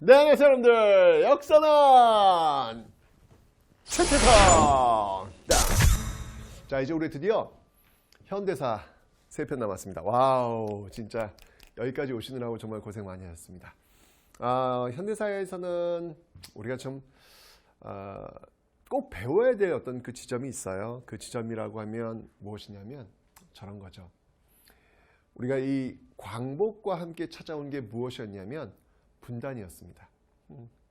네, 안녕하세요 여러분들. 역사는 최태성. 자, 이제 우리 드디어 현대사 3편 남았습니다. 와우, 진짜 여기까지 오시느라고 정말 고생 많이 하셨습니다. 현대사에서는 우리가 좀 꼭 배워야 될 어떤 그 지점이 있어요. 그 지점이라고 하면 무엇이냐면 저런 거죠. 우리가 이 광복과 함께 찾아온 게 무엇이었냐면 분단이었습니다.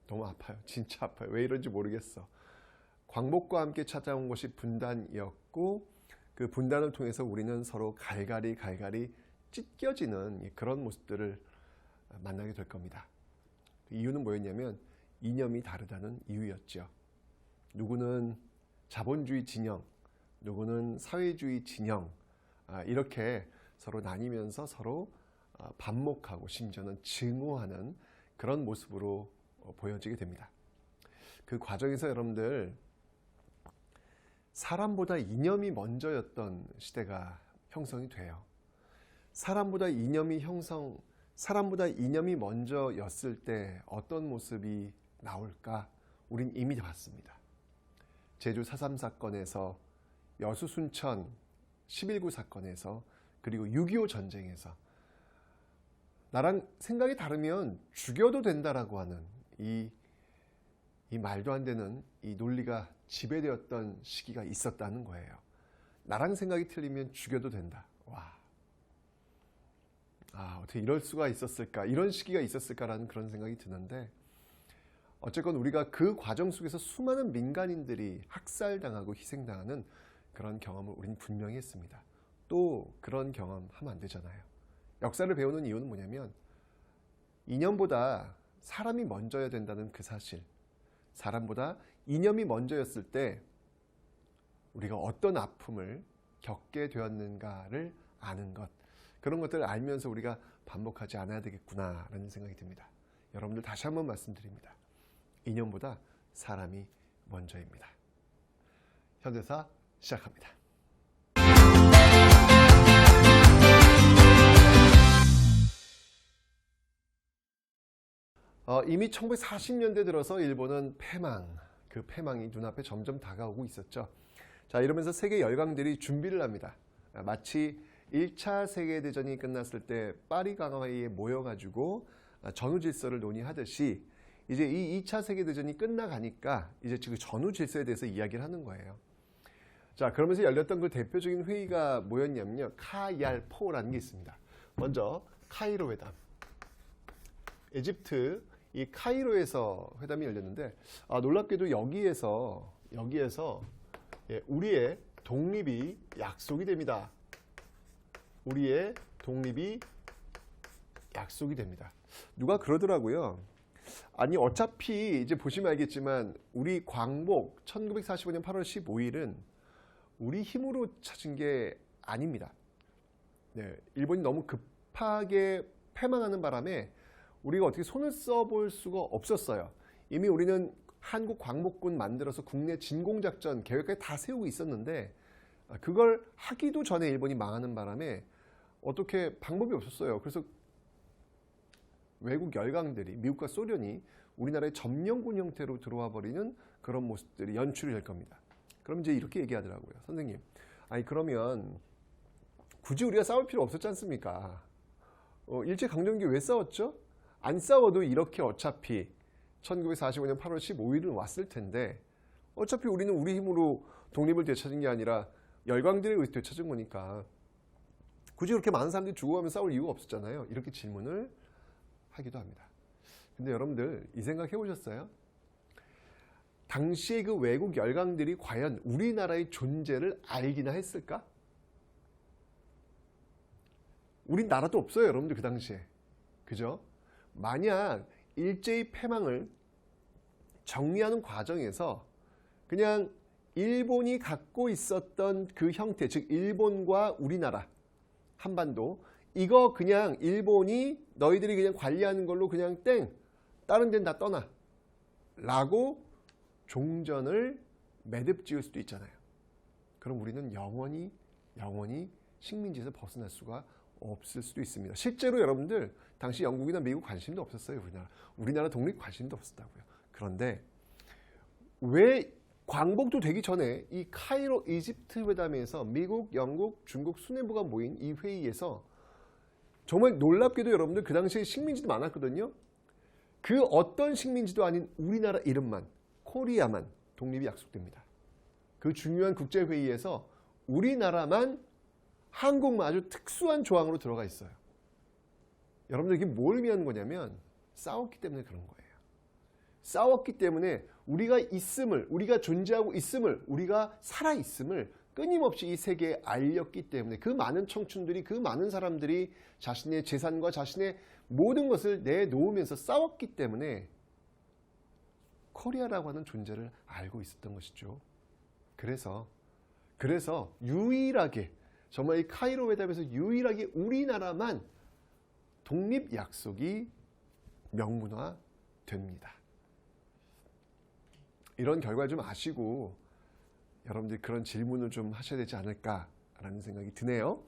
너무 아파요. 진짜 아파요. 왜 이런지 모르겠어. 광복과 함께 찾아온 것이 분단이었고, 그 분단을 통해서 우리는 서로 갈갈이 찢겨지는 그런 모습들을 만나게 될 겁니다. 이유는 뭐였냐면 이념이 다르다는 이유였죠. 누구는 자본주의 진영, 누구는 사회주의 진영, 이렇게 서로 나뉘면서 서로 반목하고 심지어는 증오하는 그런 모습으로 보여지게 됩니다. 그 과정에서 여러분들, 사람보다 이념이 먼저였던 시대가 형성이 돼요. 사람보다 이념이 먼저였을 때 어떤 모습이 나올까? 우린 이미 봤습니다. 제주 4.3 사건에서, 여수 순천 11.9 사건에서, 그리고 6.25 전쟁에서 나랑 생각이 다르면 죽여도 된다라고 하는 이 말도 안 되는 이 논리가 지배되었던 시기가 있었다는 거예요. 나랑 생각이 틀리면 죽여도 된다. 와, 어떻게 이럴 수가 있었을까? 이런 시기가 있었을까라는 그런 생각이 드는데, 어쨌건 우리가 그 과정 속에서 수많은 민간인들이 학살당하고 희생당하는 그런 경험을 우린 분명히 했습니다. 또 그런 경험 하면 안 되잖아요. 역사를 배우는 이유는 뭐냐면 이념보다 사람이 먼저여야 된다는 그 사실, 사람보다 이념이 먼저였을 때 우리가 어떤 아픔을 겪게 되었는가를 아는 것, 그런 것들을 알면서 우리가 반복하지 않아야 되겠구나라는 생각이 듭니다. 여러분들 다시 한번 말씀드립니다. 이념보다 사람이 먼저입니다. 현대사 시작합니다. 이미 1940년대 들어서 일본은 그 패망이 눈앞에 점점 다가오고 있었죠. 자, 이러면서 세계 열강들이 준비를 합니다. 마치 1차 세계대전이 끝났을 때 파리 강화회의에 모여가지고 전후 질서를 논의하듯이, 이제 이 2차 세계대전이 끝나가니까 이제 지금 전후 질서에 대해서 이야기를 하는 거예요. 자, 그러면서 열렸던 그 대표적인 회의가 뭐였냐면요, 카얄포라는 게 있습니다. 먼저 카이로 회담, 에집트 이 카이로에서 회담이 열렸는데, 놀랍게도 여기에서 우리의 독립이 약속이 됩니다. 우리의 독립이 약속이 됩니다. 누가 그러더라고요. 아니, 어차피 이제 보시면 알겠지만 우리 광복 1945년 8월 15일은 우리 힘으로 찾은 게 아닙니다. 네, 일본이 너무 급하게 패망하는 바람에 우리가 어떻게 손을 써볼 수가 없었어요. 이미 우리는 한국 광복군 만들어서 국내 진공작전 계획까지 다 세우고 있었는데, 그걸 하기도 전에 일본이 망하는 바람에 어떻게 방법이 없었어요. 그래서 외국 열강들이, 미국과 소련이 우리나라의 점령군 형태로 들어와 버리는 그런 모습들이 연출이 될 겁니다. 그럼 이제 이렇게 얘기하더라고요. 선생님, 아니 그러면 굳이 우리가 싸울 필요 없었지 않습니까? 일제강점기 왜 싸웠죠? 안 싸워도 이렇게 어차피 1945년 8월 15일은 왔을 텐데, 어차피 우리는 우리 힘으로 독립을 되찾은 게 아니라 열강들에 의해서 되찾은 거니까 굳이 그렇게 많은 사람들이 죽어가면서 싸울 이유가 없었잖아요. 이렇게 질문을 하기도 합니다. 근데 여러분들 이 생각 해보셨어요? 당시에 그 외국 열강들이 과연 우리나라의 존재를 알기나 했을까? 우린 나라도 없어요, 여러분들. 그 당시에. 그죠? 만약 일제의 패망을 정리하는 과정에서 그냥 일본이 갖고 있었던 그 형태, 즉 일본과 우리나라, 한반도, 이거 그냥 일본이 너희들이 그냥 관리하는 걸로 그냥 땡, 다른 데는 다 떠나 라고 종전을 매듭 지을 수도 있잖아요. 그럼 우리는 영원히 식민지에서 벗어날 수가 없을 수도 있습니다. 실제로 여러분들 당시 영국이나 미국 관심도 없었어요. 우리나라 독립 관심도 없었다고요. 그런데 왜 광복도 되기 전에 이 카이로 이집트 회담에서 미국, 영국, 중국 수뇌부가 모인 이 회의에서 정말 놀랍게도 여러분들 그 당시에 식민지도 많았거든요. 그 어떤 식민지도 아닌 우리나라 이름만, 코리아만 독립이 약속됩니다. 그 중요한 국제회의에서 우리나라만 한국만 아주 특수한 조항으로 들어가 있어요. 여러분들 이게 뭘 의미하는 거냐면 싸웠기 때문에 그런 거예요. 싸웠기 때문에 우리가 있음을, 우리가 존재하고 있음을, 우리가 살아있음을 끊임없이 이 세계에 알렸기 때문에 그 많은 청춘들이, 그 많은 사람들이 자신의 재산과 자신의 모든 것을 내놓으면서 싸웠기 때문에 코리아라고 하는 존재를 알고 있었던 것이죠. 그래서 유일하게 정말 이 카이로 회담에서 유일하게 우리나라만 독립 약속이 명문화됩니다. 이런 결과를 좀 아시고 여러분들이 그런 질문을 좀 하셔야 되지 않을까라는 생각이 드네요.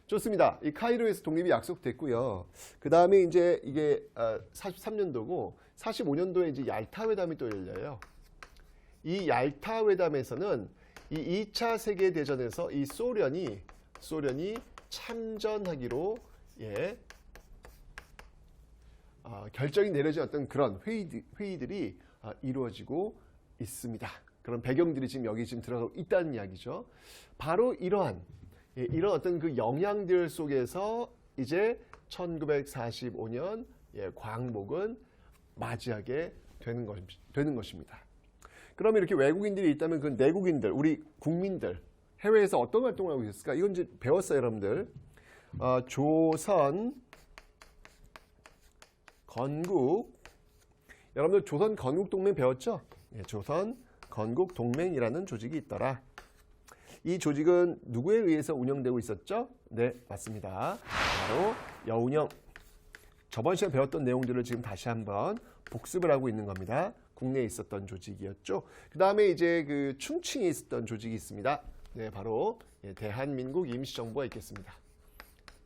좋습니다. 이 카이로에서 독립이 약속됐고요. 그 다음에 이제 이게 43년도고 45년도에 이제 얄타 회담이 또 열려요. 이 얄타 회담에서는 이 2차 세계 대전에서 이 소련이 참전하기로 결정이 내려진 어떤 그런 회의들이 이루어지고 있습니다. 그런 배경들이 지금 여기 지금 들어가고 있다는 이야기죠. 바로 이런 어떤 그 영향들 속에서 이제 1945년 광복은 맞이하게 되는 것입니다. 그러면 이렇게 외국인들이 있다면 그 내국인들, 우리 국민들 해외에서 어떤 활동을 하고 있었을까? 이건 이제 배웠어요, 여러분들. 조선 건국, 여러분들 조선 건국 동맹 배웠죠? 조선 건국 동맹이라는 조직이 있더라. 이 조직은 누구에 의해서 운영되고 있었죠? 네, 맞습니다. 바로 여운형. 저번 시간에 배웠던 내용들을 지금 다시 한번 복습을 하고 있는 겁니다. 국내에 있었던 조직이었죠. 그 다음에 이제 그 충칭에 있었던 조직이 있습니다. 네, 바로 대한민국 임시정부가 있겠습니다.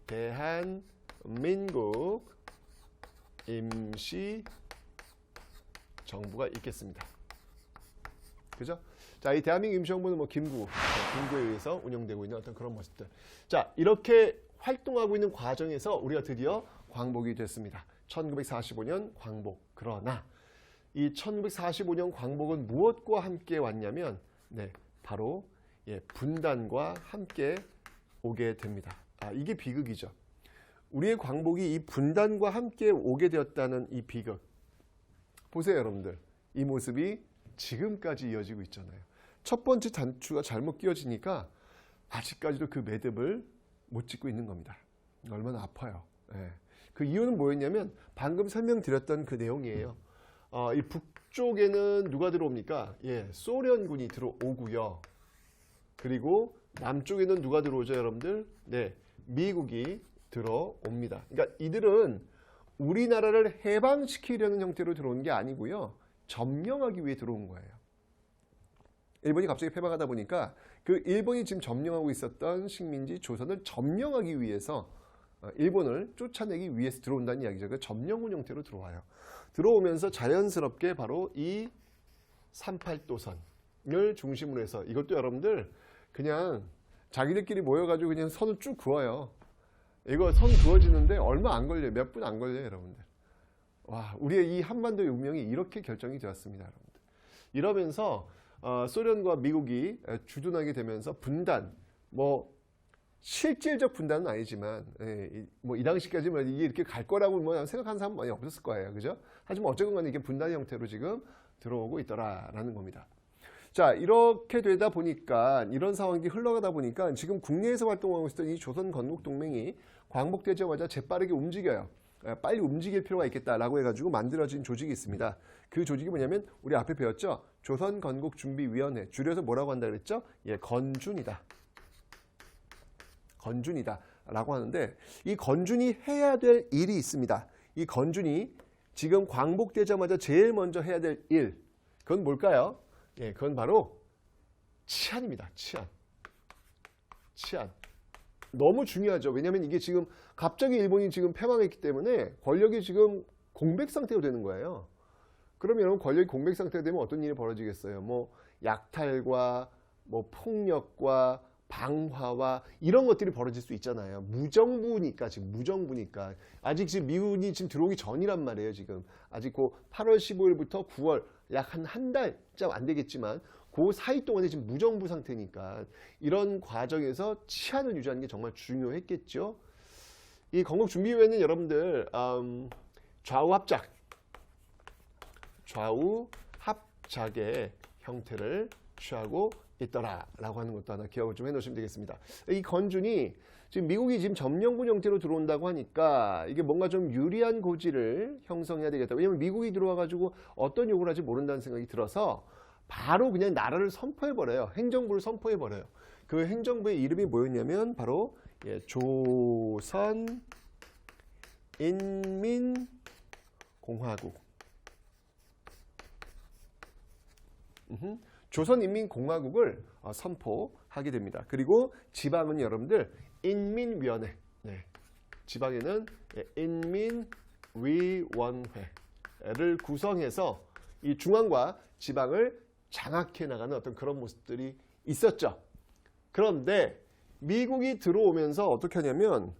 대한민국 임시정부가 있겠습니다. 그죠? 자, 이 대한민국 임시정부는 뭐 김구에 의해서 운영되고 있는 어떤 그런 모습들. 자, 이렇게 활동하고 있는 과정에서 우리가 드디어 광복이 됐습니다. 1945년 광복. 그러나 이 1945년 광복은 무엇과 함께 왔냐면, 바로 분단과 함께 오게 됩니다. 이게 비극이죠. 우리의 광복이 이 분단과 함께 오게 되었다는 이 비극. 보세요, 여러분들. 이 모습이 지금까지 이어지고 있잖아요. 첫 번째 단추가 잘못 끼워지니까 아직까지도 그 매듭을 못 짓고 있는 겁니다. 얼마나 아파요. 그 이유는 뭐였냐면 방금 설명드렸던 그 내용이에요. 이 북쪽에는 누가 들어옵니까? 소련군이 들어오고요. 그리고 남쪽에는 누가 들어오죠, 여러분들? 미국이 들어옵니다. 그러니까 이들은 우리나라를 해방시키려는 형태로 들어온 게 아니고요. 점령하기 위해 들어온 거예요. 일본이 갑자기 패망하다 보니까 그 일본이 지금 점령하고 있었던 식민지 조선을 점령하기 위해서 일본을 쫓아내기 위해서 들어온다는 이야기죠. 그 점령군 형태로 들어와요. 들어오면서 자연스럽게 바로 이 38도선을 중심으로 해서 이것도 여러분들 그냥 자기들끼리 모여가지고 그냥 선을 쭉 그어요. 이거 선 그어지는데 얼마 안 걸려요. 몇 분 안 걸려요, 여러분들. 와, 우리의 이 한반도의 운명이 이렇게 결정이 되었습니다, 여러분들. 이러면서 소련과 미국이 주둔하게 되면서 분단, 뭐 실질적 분단은 아니지만 뭐 이 당시까지는 이게 이렇게 갈 거라고 뭐 생각하는 사람 많이 없었을 거예요, 그죠? 하지만 어쨌건 간에 이게 분단의 형태로 지금 들어오고 있더라라는 겁니다. 자, 이렇게 되다 보니까 이런 상황이 흘러가다 보니까 지금 국내에서 활동하고 있었던 이 조선 건국 동맹이 광복되자마자 재빠르게 움직여요. 빨리 움직일 필요가 있겠다라고 해가지고 만들어진 조직이 있습니다. 그 조직이 뭐냐면 우리 앞에 배웠죠? 조선 건국 준비위원회. 줄여서 뭐라고 한다 그랬죠? 건준이다. 건준이다라고 하는데 이 건준이 해야 될 일이 있습니다. 이 건준이 지금 광복되자마자 제일 먼저 해야 될 일. 그건 뭘까요? 그건 바로 치안입니다. 치안. 너무 중요하죠. 왜냐하면 이게 지금 갑자기 일본이 지금 패망했기 때문에 권력이 지금 공백 상태가 되는 거예요. 그러면 여러분 권력이 공백 상태가 되면 어떤 일이 벌어지겠어요? 뭐 약탈과 뭐 폭력과 방화와 이런 것들이 벌어질 수 있잖아요. 무정부니까 지금 무정부니까 아직 지금 미군이 지금 들어오기 전이란 말이에요. 지금 아직 그 8월 15일부터 9월 약 한 달쯤 안 되겠지만 그 사이 동안에 지금 무정부 상태니까 이런 과정에서 치안을 유지하는 게 정말 중요했겠죠. 이 건국준비위원회는 여러분들 좌우 합작의 형태를 취하고 있더라라고 하는 것도 하나 기억을 좀 해놓으시면 되겠습니다. 이 건준이 지금 미국이 지금 점령군 형태로 들어온다고 하니까 이게 뭔가 좀 유리한 고지를 형성해야 되겠다. 왜냐하면 미국이 들어와가지고 어떤 요구를 할지 모른다는 생각이 들어서 바로 그냥 나라를 선포해버려요. 행정부를 선포해버려요. 그 행정부의 이름이 뭐였냐면 바로 조선인민공화국. 조선인민공화국을 선포하게 됩니다. 그리고 지방은 여러분들 인민위원회, 지방에는 인민위원회를 구성해서 이 중앙과 지방을 장악해 나가는 어떤 그런 모습들이 있었죠. 그런데 미국이 들어오면서 어떻게 하냐면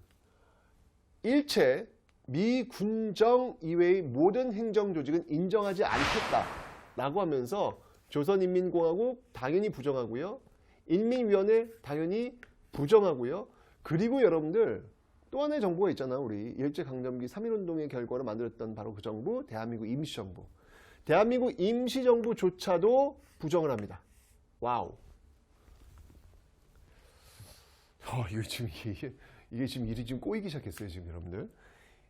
일체 미군정 이외의 모든 행정조직은 인정하지 않겠다라고 하면서 조선인민공화국 당연히 부정하고요. 인민위원회 당연히 부정하고요. 그리고 여러분들 또 하나의 정부가 있잖아. 우리 일제강점기 3.1운동의 결과로 만들었던 바로 그 정부, 대한민국 임시정부. 대한민국 임시정부조차도 부정을 합니다. 와우. 이게 지금 일이 지금 꼬이기 시작했어요. 지금 여러분들.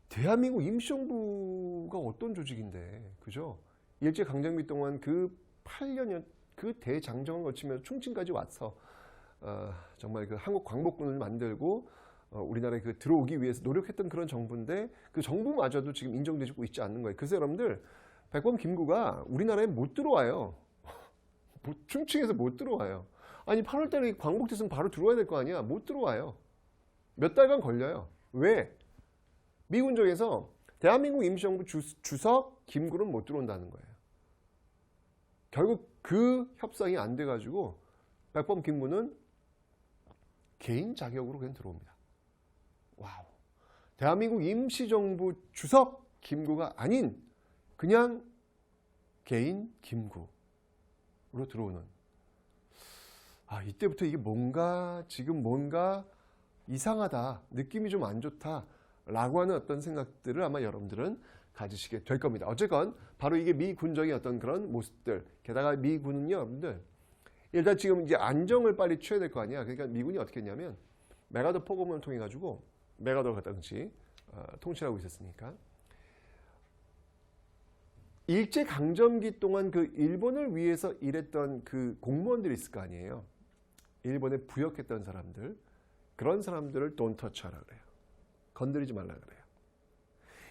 대한민국 임시정부가 어떤 조직인데, 그죠? 일제강점기 동안 그 8년여 그 대장정을 거치면서 충칭까지 와서 정말 그 한국 광복군을 만들고 우리나라에 그 들어오기 위해서 노력했던 그런 정부인데 그 정부마저도 지금 인정되고 있지 않는 거예요. 그래서 여러분들 백범 김구가 우리나라에 못 들어와요. 충칭에서 못 들어와요. 아니 8월 달에 광복됐으면 바로 들어와야 될 거 아니야. 못 들어와요. 몇 달간 걸려요. 왜? 미군정에서 대한민국 임시정부 주석 김구는 못 들어온다는 거예요. 결국 그 협상이 안 돼가지고 백범 김구는 개인 자격으로 그냥 들어옵니다. 와우. 대한민국 임시정부 주석 김구가 아닌 그냥 개인 김구로 들어오는. 이때부터 이게 지금 뭔가 이상하다, 느낌이 좀 안 좋다라고 하는 어떤 생각들을 아마 여러분들은 가지시게 될 겁니다. 어쨌건 바로 이게 미군정의 어떤 그런 모습들. 게다가 미군은요, 여러분들 일단 지금 이제 안정을 빨리 취해야 될 거 아니야. 그러니까 미군이 어떻게 했냐면 메가더 포고문을 통해 가지고 메가더가 당시 통치하고 있었으니까 일제 강점기 동안 그 일본을 위해서 일했던 그 공무원들이 있을 거 아니에요. 일본에 부역했던 사람들, 그런 사람들을 don't touch 하라 그래요. 건드리지 말라 그래요.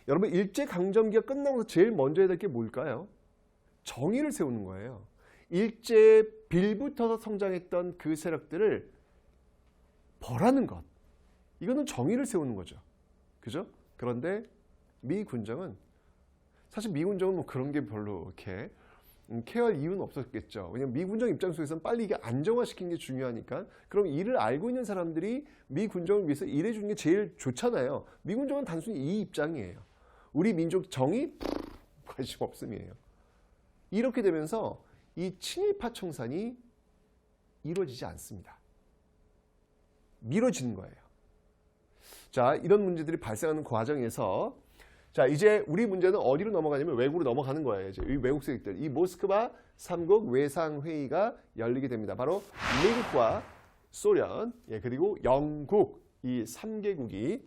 여러분 일제 강점기가 끝나고 제일 먼저 해야 될 게 뭘까요? 정의를 세우는 거예요. 일제 빌붙어서 성장했던 그 세력들을 벌하는 것. 이거는 정의를 세우는 거죠. 그죠? 그런데 미 군정은 사실 미 군정은 뭐 그런 게 별로 이렇게 케어할 이유는 없었겠죠. 왜냐면 미 군정 입장 속에서는 빨리 이게 안정화시키는 게 중요하니까. 그럼 이를 알고 있는 사람들이 미 군정을 위해서 일해주는 게 제일 좋잖아요. 미 군정은 단순히 이 입장이에요. 우리 민족 정의 관심 없음이에요. 이렇게 되면서 이 친일파 청산이 이루어지지 않습니다. 미뤄지는 거예요. 자, 이런 문제들이 발생하는 과정에서 자, 이제 우리 문제는 어디로 넘어가냐면 외국으로 넘어가는 거예요. 이제 이 외국 세력들, 이 모스크바 3국 외상회의가 열리게 됩니다. 바로 미국과 소련, 그리고 영국 이 3개국이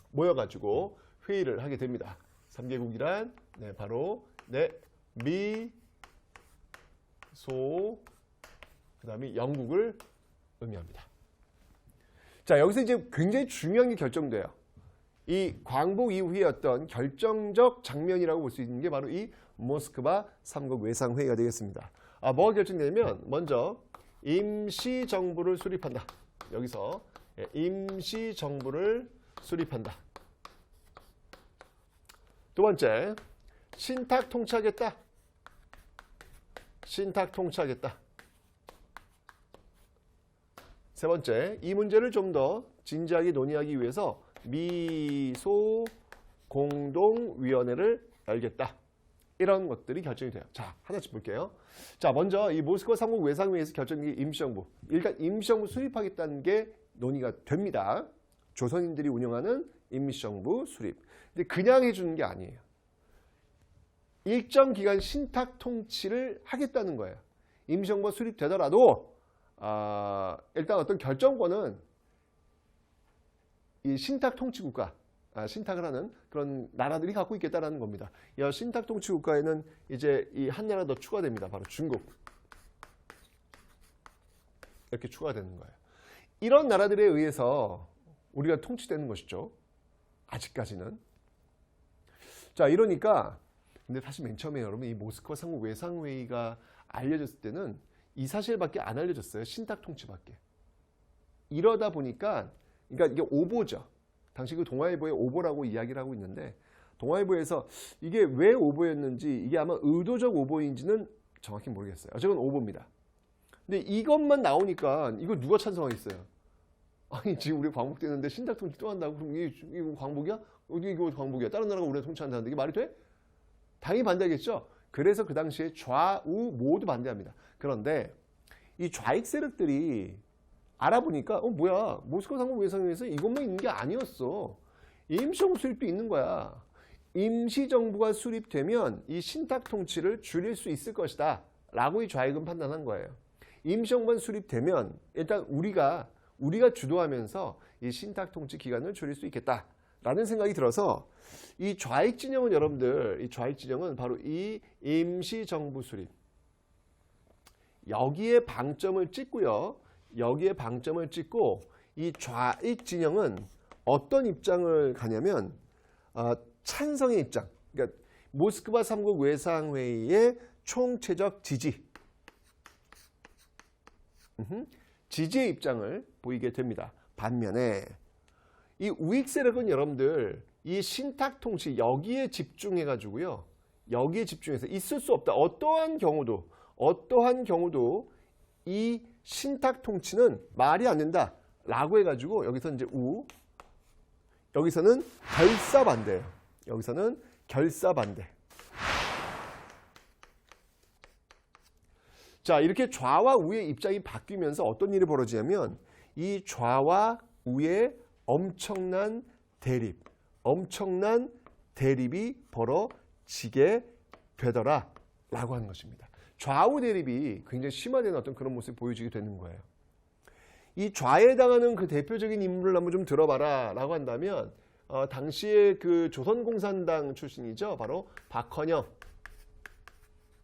모여가지고 회의를 하게 됩니다. 3개국이란 바로 미, 소, 그 다음에 영국을 의미합니다. 자, 여기서 이제 굉장히 중요한 게 결정돼요. 이 광복 이후의 어떤 결정적 장면이라고 볼 수 있는 게 바로 이 모스크바 3국 외상회의가 되겠습니다. 뭐가 결정되냐면 먼저 임시정부를 수립한다. 여기서 임시정부를 수립한다. 두 번째, 신탁 통치하겠다. 신탁 통치하겠다. 세 번째, 이 문제를 좀 더 진지하게 논의하기 위해서 미소 공동위원회를 열겠다. 이런 것들이 결정이 돼요. 자, 하나씩 볼게요. 자, 먼저 이 모스크바 3국 외상회의에서 결정된 임시정부. 일단 임시정부 수립하겠다는 게 논의가 됩니다. 조선인들이 운영하는 임시정부 수립. 근데 그냥 해주는 게 아니에요. 일정 기간 신탁 통치를 하겠다는 거예요. 임시정부가 수립되더라도 일단 어떤 결정권은 이 신탁 통치국가, 신탁을 하는 그런 나라들이 갖고 있겠다라는 겁니다. 이 신탁 통치 국가에는 이제 이 한 나라 더 추가됩니다. 바로 중국. 이렇게 추가되는 거예요. 이런 나라들에 의해서 우리가 통치되는 것이죠. 아직까지는. 자, 이러니까 근데 사실 맨 처음에 여러분 이 모스크바 3국 외상회의가 알려졌을 때는 이 사실밖에 안 알려졌어요. 신탁 통치밖에. 이러다 보니까 그러니까 이게 오보죠. 당시 그 동아일보의 오보라고 이야기를 하고 있는데 동아일보에서 이게 왜 오보였는지 이게 아마 의도적 오보인지는 정확히 모르겠어요. 어쨌든 오보입니다. 근데 이것만 나오니까 이거 누가 찬성하겠어요? 아니 지금 우리 광복되는데 신탁 통치 또 한다고 그럼 이거 광복이야? 어디 이거 광복이야? 다른 나라가 우리가 통치한다는데 이게 말이 돼? 당연히 반대하겠죠. 그래서 그 당시에 좌우 모두 반대합니다. 그런데 이 좌익 세력들이 알아보니까 뭐야 모스크바 3국 외상회의에서 이것만 있는 게 아니었어. 임시정부 수립도 있는 거야. 임시정부가 수립되면 이 신탁 통치를 줄일 수 있을 것이다 라고 이 좌익은 판단한 거예요. 임시정부만 수립되면 일단 우리가 주도하면서 이 신탁 통치 기간을 줄일 수 있겠다 라는 생각이 들어서 이 좌익 진영은 여러분들 이 좌익 진영은 바로 이 임시정부 수립 여기에 방점을 찍고요. 여기에 방점을 찍고 이 좌익 진영은 어떤 입장을 가냐면 찬성의 입장. 그러니까 모스크바 3국 외상회의의 총체적 지지. 지지의 입장을 보이게 됩니다. 반면에 이 우익 세력은 여러분들 이 신탁 통치 여기에 집중해 가지고요. 여기에 집중해서 있을 수 없다. 어떠한 경우도 이 신탁 통치는 말이 안 된다 라고 해가지고 여기서 이제 여기서는 결사 반대예요. 여기서는 결사 반대. 자, 이렇게 좌와 우의 입장이 바뀌면서 어떤 일이 벌어지냐면 이 좌와 우의 엄청난 대립이 벌어지게 되더라 라고 하는 것입니다. 좌우 대립이 굉장히 심화되는 어떤 그런 모습이 보여지게 되는 거예요. 이 좌에 해당하는 그 대표적인 인물을 한번 좀 들어봐라 라고 한다면 당시에 그 조선공산당 출신이죠. 바로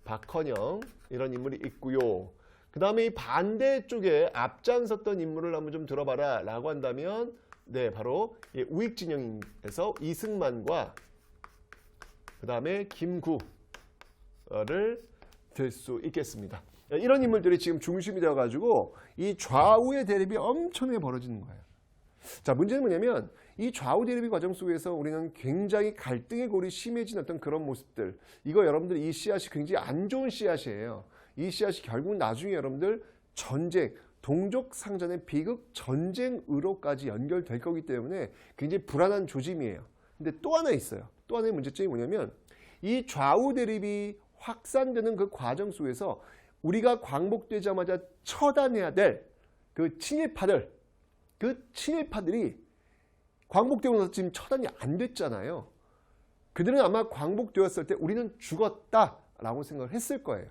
박헌영 이런 인물이 있고요. 그 다음에 이 반대쪽에 앞장섰던 인물을 한번 좀 들어봐라 라고 한다면 네, 바로 우익 진영에서 이승만과 그 다음에 김구를 들 수 있겠습니다. 이런 인물들이 지금 중심이 되어가지고 이 좌우의 대립이 엄청나게 벌어지는 거예요. 자, 문제는 뭐냐면 이 좌우 대립의 과정 속에서 우리는 굉장히 갈등의 골이 심해진 어떤 그런 모습들. 이거 여러분들 이 씨앗이 굉장히 안 좋은 씨앗이에요. 이 씨앗이 결국 나중에 여러분들 전쟁, 동족 상전의 비극 전쟁으로까지 연결될 거기 때문에 굉장히 불안한 조짐이에요. 근데 또 하나 있어요. 또 하나의 문제점이 뭐냐면 이 좌우 대립이 확산되는 그 과정 속에서 우리가 광복되자마자 처단해야 될 그 친일파들이 광복되고 나서 지금 처단이 안 됐잖아요. 그들은 아마 광복되었을 때 우리는 죽었다라고 생각을 했을 거예요.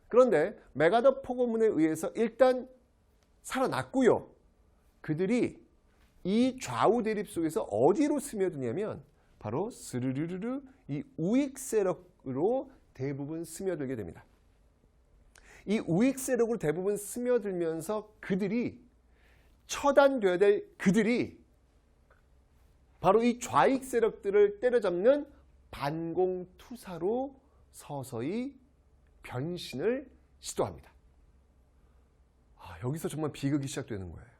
그런데 메가더 포고문에 의해서 일단 살아났고요. 그들이 이 좌우 대립 속에서 어디로 스며드냐면 바로 스르르르 이 우익 세력으로 대부분 스며들게 됩니다. 이 우익 세력으로 대부분 스며들면서 그들이 처단돼야 될 그들이 바로 이 좌익 세력들을 때려잡는 반공투사로 서서히 변신을 시도합니다. 여기서 정말 비극이 시작되는 거예요.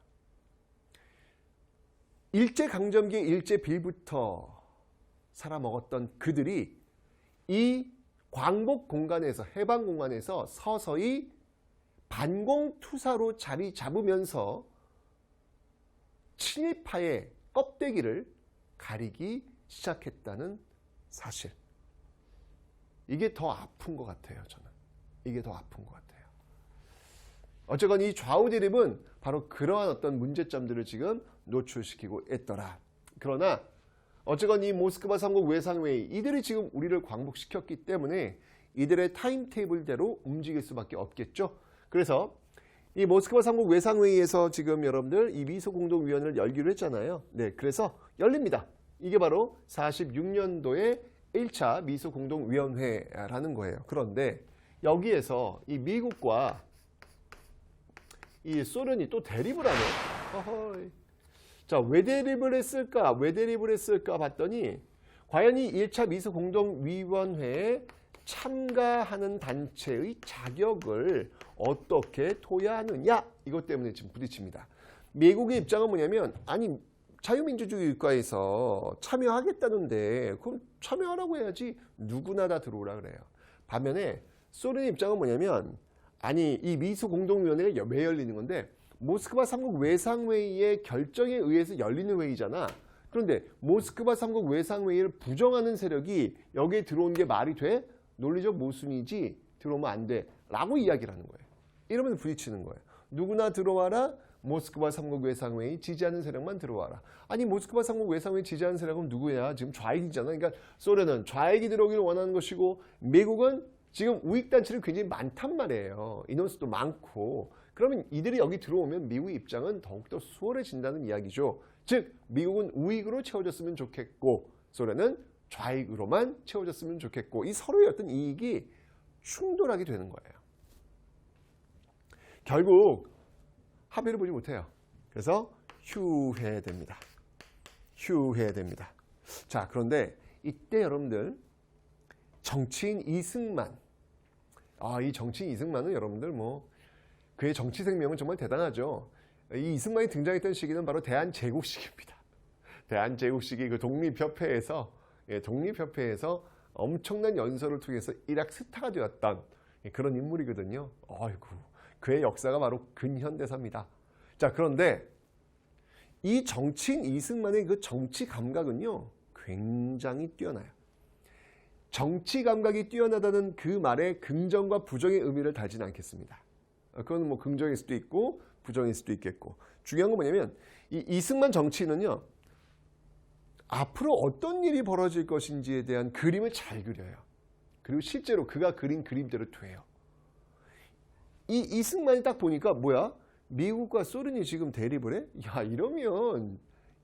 일제강점기 일제빌부터 살아먹었던 그들이 이 광복 공간에서, 해방 공간에서 서서히 반공투사로 자리 잡으면서 친일파의 껍데기를 가리기 시작했다는 사실. 이게 더 아픈 것 같아요, 저는. 이게 더 아픈 것 같아요. 어쨌건 이 좌우 대립은 바로 그러한 어떤 문제점들을 지금 노출시키고 있더라. 그러나 어쨌건 이 모스크바 3국 외상회의, 이들이 지금 우리를 광복시켰기 때문에 이들의 타임테이블대로 움직일 수밖에 없겠죠. 그래서 이 모스크바 3국 외상회의에서 지금 여러분들 이 미소공동위원회를 열기로 했잖아요. 네, 그래서 열립니다. 이게 바로 46년도에 1차 미소공동위원회라는 거예요. 그런데 여기에서 이 미국과 이 소련이 또 대립을 하네. 어허이. 자, 왜 대립을 했을까? 왜 대립을 했을까 봤더니 과연 이 1차 미소공동위원회에 참가하는 단체의 자격을 어떻게 둬야 하느냐, 이것 때문에 지금 부딪힙니다. 미국의 입장은 뭐냐면, 아니 자유민주주의 국가에서 참여하겠다는데 그럼 참여하라고 해야지, 누구나 다 들어오라 그래요. 반면에 소련의 입장은 뭐냐면, 아니 이 미소공동위원회가 왜 열리는 건데, 모스크바 3국 외상회의의 결정에 의해서 열리는 회의잖아. 그런데 모스크바 3국 외상회의를 부정하는 세력이 여기에 들어온 게 말이 돼? 논리적 모순이지, 들어오면 안 돼 라고 이야기를 하는 거예요. 이러면 부딪히는 거예요. 누구나 들어와라. 모스크바 3국 외상회의 지지하는 세력만 들어와라. 아니 모스크바 3국 외상회의 지지하는 세력은 누구야? 지금 좌익이잖아. 그러니까 소련은 좌익이 들어오기를 원하는 것이고, 미국은 지금 우익단체를 굉장히 많단 말이에요. 인원수도 많고. 그러면 이들이 여기 들어오면 미국의 입장은 더욱더 수월해진다는 이야기죠. 즉 미국은 우익으로 채워졌으면 좋겠고, 소련은 좌익으로만 채워졌으면 좋겠고, 이 서로의 어떤 이익이 충돌하게 되는 거예요. 결국 합의를 보지 못해요. 그래서 휴회됩니다. 휴회됩니다. 자, 그런데 이때 여러분들 정치인 이승만, 이 정치인 이승만은 여러분들 뭐 그의 정치 생명은 정말 대단하죠. 이 이승만이 등장했던 시기는 바로 대한제국 시기입니다. 대한제국 시기 그 독립협회에서 엄청난 연설을 통해서 일약 스타가 되었던 그런 인물이거든요. 아이고, 그의 역사가 바로 근현대사입니다. 자, 그런데 이 정치인 이승만의 그 정치 감각은요, 굉장히 뛰어나요. 정치 감각이 뛰어나다는 그 말에 긍정과 부정의 의미를 달지는 않겠습니다. 그건 뭐 긍정일 수도 있고 부정일 수도 있겠고, 중요한 건 뭐냐면 이 이승만 정치인은요, 앞으로 어떤 일이 벌어질 것인지에 대한 그림을 잘 그려요. 그리고 실제로 그가 그린 그림대로 돼요. 이 이승만이 딱 보니까 뭐야? 미국과 소련이 지금 대립을 해? 야, 이러면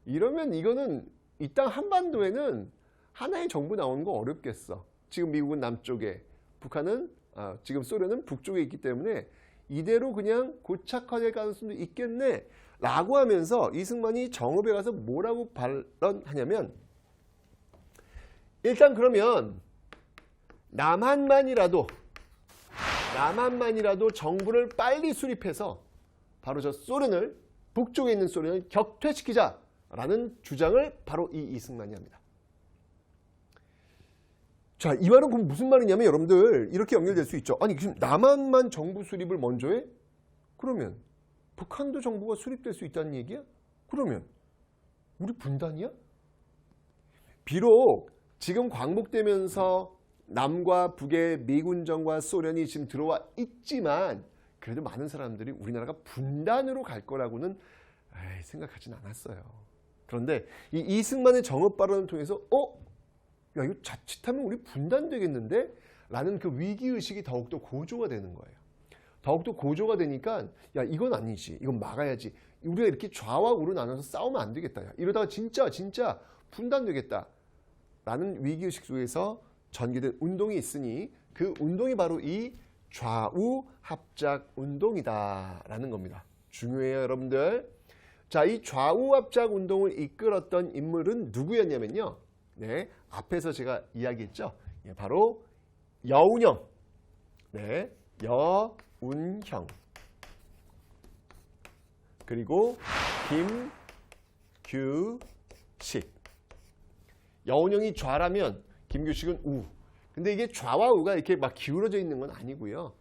이거는 이 땅 한반도에는 하나의 정부 나오는 거 어렵겠어. 지금 미국은 남쪽에, 북한은 지금 소련은 북쪽에 있기 때문에 이대로 그냥 고착화될 가능성도 있겠네 라고 하면서 이승만이 정읍에 가서 뭐라고 발언하냐면, 일단 그러면 남한만이라도 정부를 빨리 수립해서 바로 저 소련을, 북쪽에 있는 소련을 격퇴시키자라는 주장을 바로 이 이승만이 합니다. 자, 이 말은 그럼 무슨 말이냐면 여러분들 이렇게 연결될 수 있죠. 아니 지금 남한만 정부 수립을 먼저 해? 그러면 북한도 정부가 수립될 수 있다는 얘기야? 그러면 우리 분단이야? 비록 지금 광복되면서 남과 북의 미군정과 소련이 지금 들어와 있지만, 그래도 많은 사람들이 우리나라가 분단으로 갈 거라고는 생각하진 않았어요. 그런데 이 이승만의 정읍 발언을 통해서 야, 이거 자칫하면 우리 분단되겠는데? 라는 그 위기의식이 더욱더 고조가 되는 거예요. 더욱더 고조가 되니까, 야, 이건 아니지. 이건 막아야지. 우리가 이렇게 좌와 우로 나눠서 싸우면 안 되겠다. 야, 이러다가 진짜 분단되겠다. 라는 위기의식 속에서 전개된 운동이 있으니, 그 운동이 바로 이 좌우 합작 운동이다. 라는 겁니다. 중요해요, 여러분들. 자, 이 좌우 합작 운동을 이끌었던 인물은 누구였냐면요. 네, 앞에서 제가 이야기했죠. 바로 여운형. 네, 여운형. 그리고 규식. 여운형이 좌라면 김규식은 우. 근데 이게 좌와 우가 이렇게 막 기울어져 있는 건 아니고요.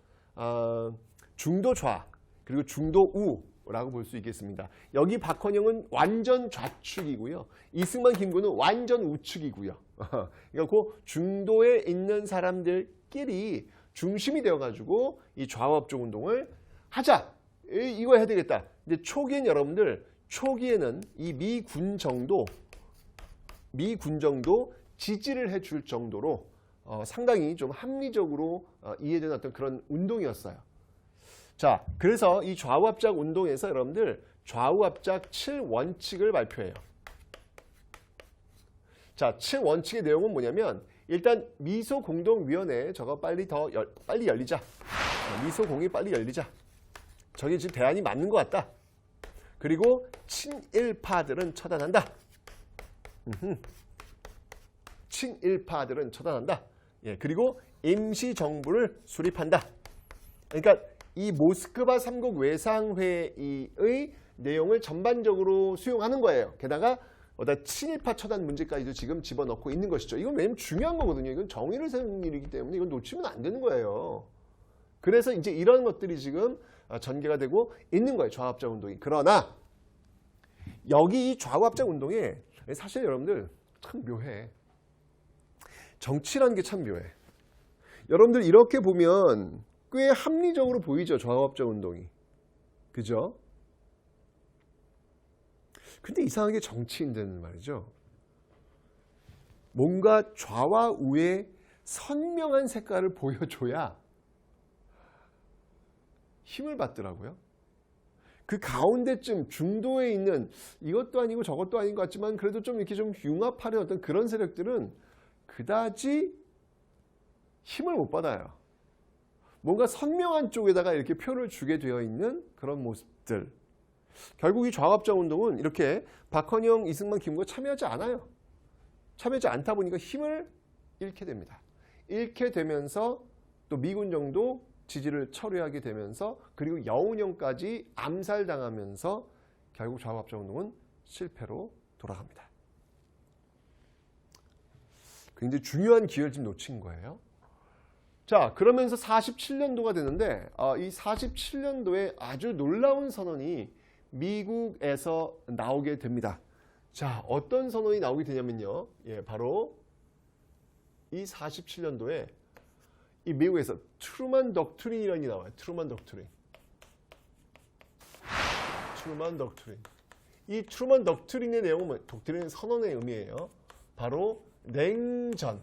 중도 좌 그리고 중도 우라고 볼 수 있겠습니다. 여기 박헌영은 완전 좌측이고요. 이승만 김구는 완전 우측이고요. 그러니까 그 중도에 있는 사람들끼리 중심이 되어가지고 이 좌우합종 운동을 하자. 이거 해야 되겠다. 근데 초기엔 여러분들 초기에는 이 미군 정도 지지를 해줄 정도로 상당히 좀 합리적으로 이해되는 어떤 그런 운동이었어요. 자, 그래서 이 좌우합작 운동에서 여러분들 좌우합작 7원칙을 발표해요. 자, 7원칙의 내용은 뭐냐면 일단 미소공동위원회 저거 빨리 열리자. 미소공이 빨리 열리자. 저게 지금 대안이 맞는 것 같다. 그리고 친일파들은 처단한다. 친일파들은 처단한다. 예, 그리고 임시정부를 수립한다. 그러니까 이 모스크바 3국 외상회의의 내용을 전반적으로 수용하는 거예요. 게다가 친일파 처단 문제까지도 지금 집어넣고 있는 것이죠. 이건 왜냐면 중요한 거거든요. 이건 정의를 세우는 일이기 때문에 이건 놓치면 안 되는 거예요. 그래서 이제 이런 것들이 지금 전개가 되고 있는 거예요. 좌우합작 운동이. 그러나 여기 이 좌우합작 운동에 사실 여러분들 참 묘해. 정치라는 게 참 묘해. 여러분들 이렇게 보면 꽤 합리적으로 보이죠. 좌우합작 운동이. 그죠? 근데 이상하게 정치인들은 말이죠. 뭔가 좌와 우의 선명한 색깔을 보여줘야 힘을 받더라고요. 그 가운데쯤 중도에 있는 이것도 아니고 저것도 아닌 것 같지만 그래도 좀 이렇게 좀 융합하는 어떤 그런 세력들은 그다지 힘을 못 받아요. 뭔가 선명한 쪽에다가 이렇게 표를 주게 되어 있는 그런 모습들. 결국 이 좌우합작 운동은 이렇게 박헌영, 이승만, 김구가 참여하지 않아요. 참여하지 않다 보니까 힘을 잃게 됩니다. 잃게 되면서 또 미군 정도 지지를 철회하게 되면서 그리고 여운형까지 암살당하면서 결국 좌우합작 운동은 실패로 돌아갑니다. 굉장히 중요한 기회를 지금 놓친 거예요. 자, 그러면서 47년도가 되는데 이 47년도에 아주 놀라운 선언이 미국에서 나오게 됩니다. 자, 어떤 선언이 나오게 되냐면요. 예, 바로 이 47년도에 이 미국에서 트루먼 덕트린이라는 게 나와요. 트루먼 덕트린. 트루먼 덕트린. 이 트루먼 덕트린의 내용은 뭐, 독트린은 선언의 의미예요. 바로 냉전.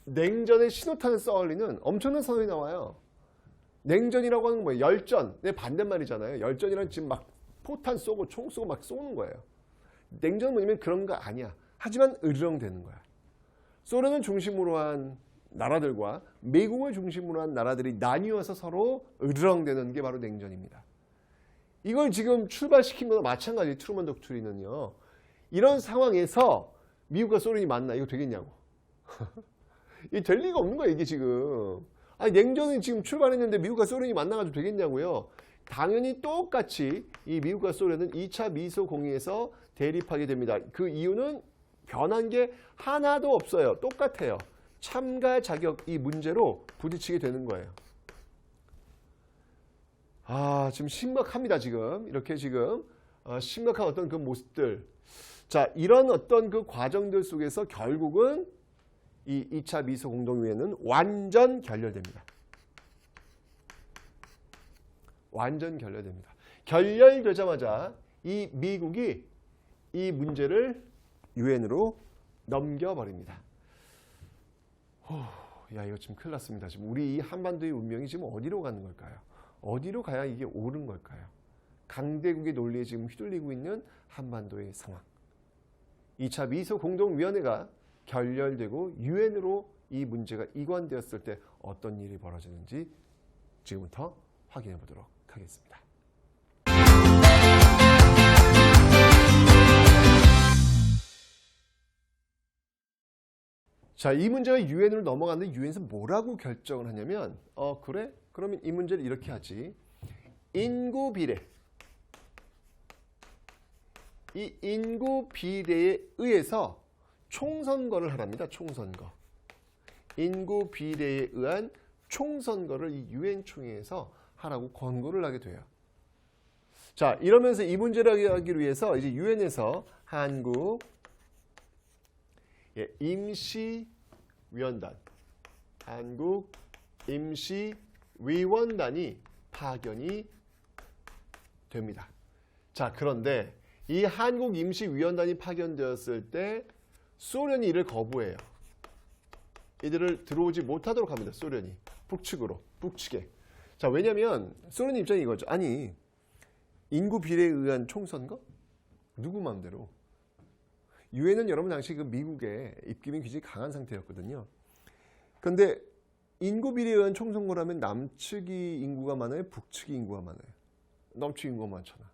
냉전의 신호탄을 쏘아올리는 엄청난 선언이 나와요. 냉전이라고 하는 건 뭐예요? 열전. 내 반대말이잖아요. 열전이란 지금 막 포탄 쏘고 총 쏘고 막 쏘는 거예요. 냉전은 뭐냐면 그런 거 아니야. 하지만 으르렁대는 거야. 소련을 중심으로 한 나라들과 미국을 중심으로 한 나라들이 나뉘어서 서로 으르렁대는 게 바로 냉전입니다. 이걸 지금 출발시킨 거나 마찬가지. 트루먼 독트린은요. 이런 상황에서 미국과 소련이 만나 이거 되겠냐고. 이게 될 리가 없는 거야 이게 지금. 아니 냉전이 지금 출발했는데 미국과 소련이 만나가지고 되겠냐고요. 당연히 똑같이 이 미국과 소련은 2차 미소 공의에서 대립하게 됩니다. 그 이유는 변한 게 하나도 없어요. 똑같아요. 참가 자격 이 문제로 부딪히게 되는 거예요. 지금 심각합니다. 지금 이렇게 지금 심각한 어떤 그 모습들. 자, 이런 어떤 그 과정들 속에서 결국은 이 2차 미소 공동회의는 완전 결렬됩니다. 완전 결렬됩니다. 결렬되자마자 이 미국이 이 문제를 유엔으로 넘겨버립니다. 야, 이거 지금 큰일 났습니다. 지금 우리 이 한반도의 운명이 지금 어디로 가는 걸까요? 어디로 가야 이게 옳은 걸까요? 강대국의 논리에 지금 휘둘리고 있는 한반도의 상황. 2차 미소 공동위원회가 결렬되고 유엔으로 이 문제가 이관되었을 때 어떤 일이 벌어지는지 지금부터 확인해 보도록 하겠습니다. 자, 이 문제가 유엔으로 넘어갔는데 유엔에서 뭐라고 결정을 하냐면 그래? 그러면 이 문제를 이렇게 하지. 인구 비례. 이 인구 비례에 의해서 총선거를 하랍니다. 총선거. 인구 비례에 의한 총선거를 이 유엔 총회에서 하라고 권고를 하게 돼요. 자, 이러면서 이 문제를 하기 위해서 이제 유엔에서 한국 임시위원단, 한국 임시위원단이 파견이 됩니다. 자, 그런데 이 한국 임시위원단이 파견되었을 때 소련이 이를 거부해요. 이들을 들어오지 못하도록 합니다. 소련이 북측으로, 북측에. 자, 왜냐하면 소련 입장이 이거죠. 아니, 인구 비례에 의한 총선거? 누구 마음대로? 유엔은 여러분 당시 그 미국의 입김이 굉장히 강한 상태였거든요. 그런데 인구 비례에 의한 총선거라면 남측이 인구가 많아요? 북측이 인구가 많아요? 남측 인구가 많잖아.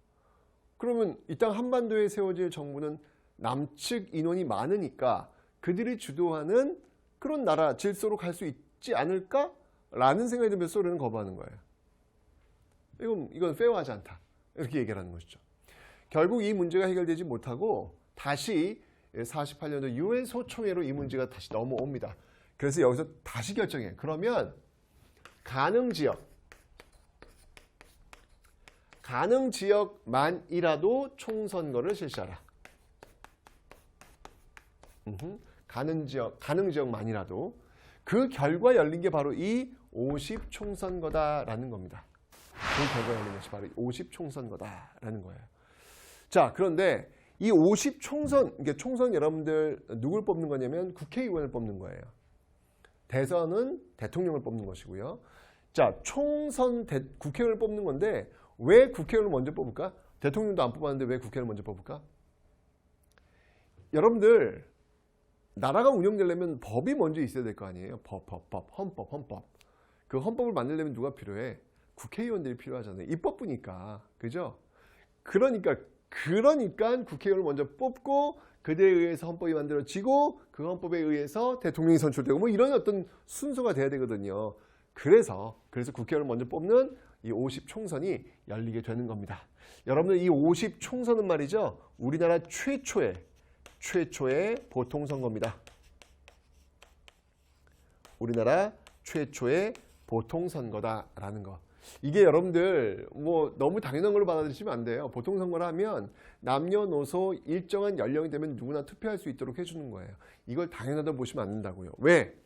그러면 이 땅 한반도에 세워질 정부는 남측 인원이 많으니까 그들이 주도하는 그런 나라 질서로 갈 수 있지 않을까라는 생각이 들면서 소련은 거부하는 거예요. 이건 페어하지 않다. 이렇게 얘기를 하는 것이죠. 결국 이 문제가 해결되지 못하고 다시 48년도 유엔 소총회로 이 문제가 다시 넘어옵니다. 그래서 여기서 다시 결정해. 그러면 가능 지역만이라도 총선거를 실시하라. 가능 지역만이라도. 그 결과 열린 게 바로 이 50총선거다라는 겁니다. 그 결과 열린 것이 바로 50총선거다라는 거예요. 자, 그런데 이 50총선, 이게 총선 여러분들 누굴 뽑는 거냐면 국회의원을 뽑는 거예요. 대선은 대통령을 뽑는 것이고요. 자, 총선 국회의원을 뽑는 건데 왜 국회의원을 먼저 뽑을까? 대통령도 안 뽑았는데 왜 국회의원을 먼저 뽑을까? 여러분들 나라가 운영되려면 법이 먼저 있어야 될 거 아니에요. 헌법. 그 헌법을 만들려면 누가 필요해? 국회의원들이 필요하잖아요. 입법부니까. 그죠? 그러니까 국회의원을 먼저 뽑고 그들에 의해서 헌법이 만들어지고 그 헌법에 의해서 대통령이 선출되고 뭐 이런 어떤 순서가 돼야 되거든요. 그래서 국회의원을 먼저 뽑는 이 50총선이 열리게 되는 겁니다. 여러분들 이 50총선은 말이죠. 우리나라 최초의 보통선거입니다. 우리나라 최초의 보통선거다라는 거. 이게 여러분들 뭐 너무 당연한 걸로 받아들이시면 안 돼요. 보통선거를 하면 남녀노소 일정한 연령이 되면 누구나 투표할 수 있도록 해주는 거예요. 이걸 당연하다고 보시면 안 된다고요. 왜?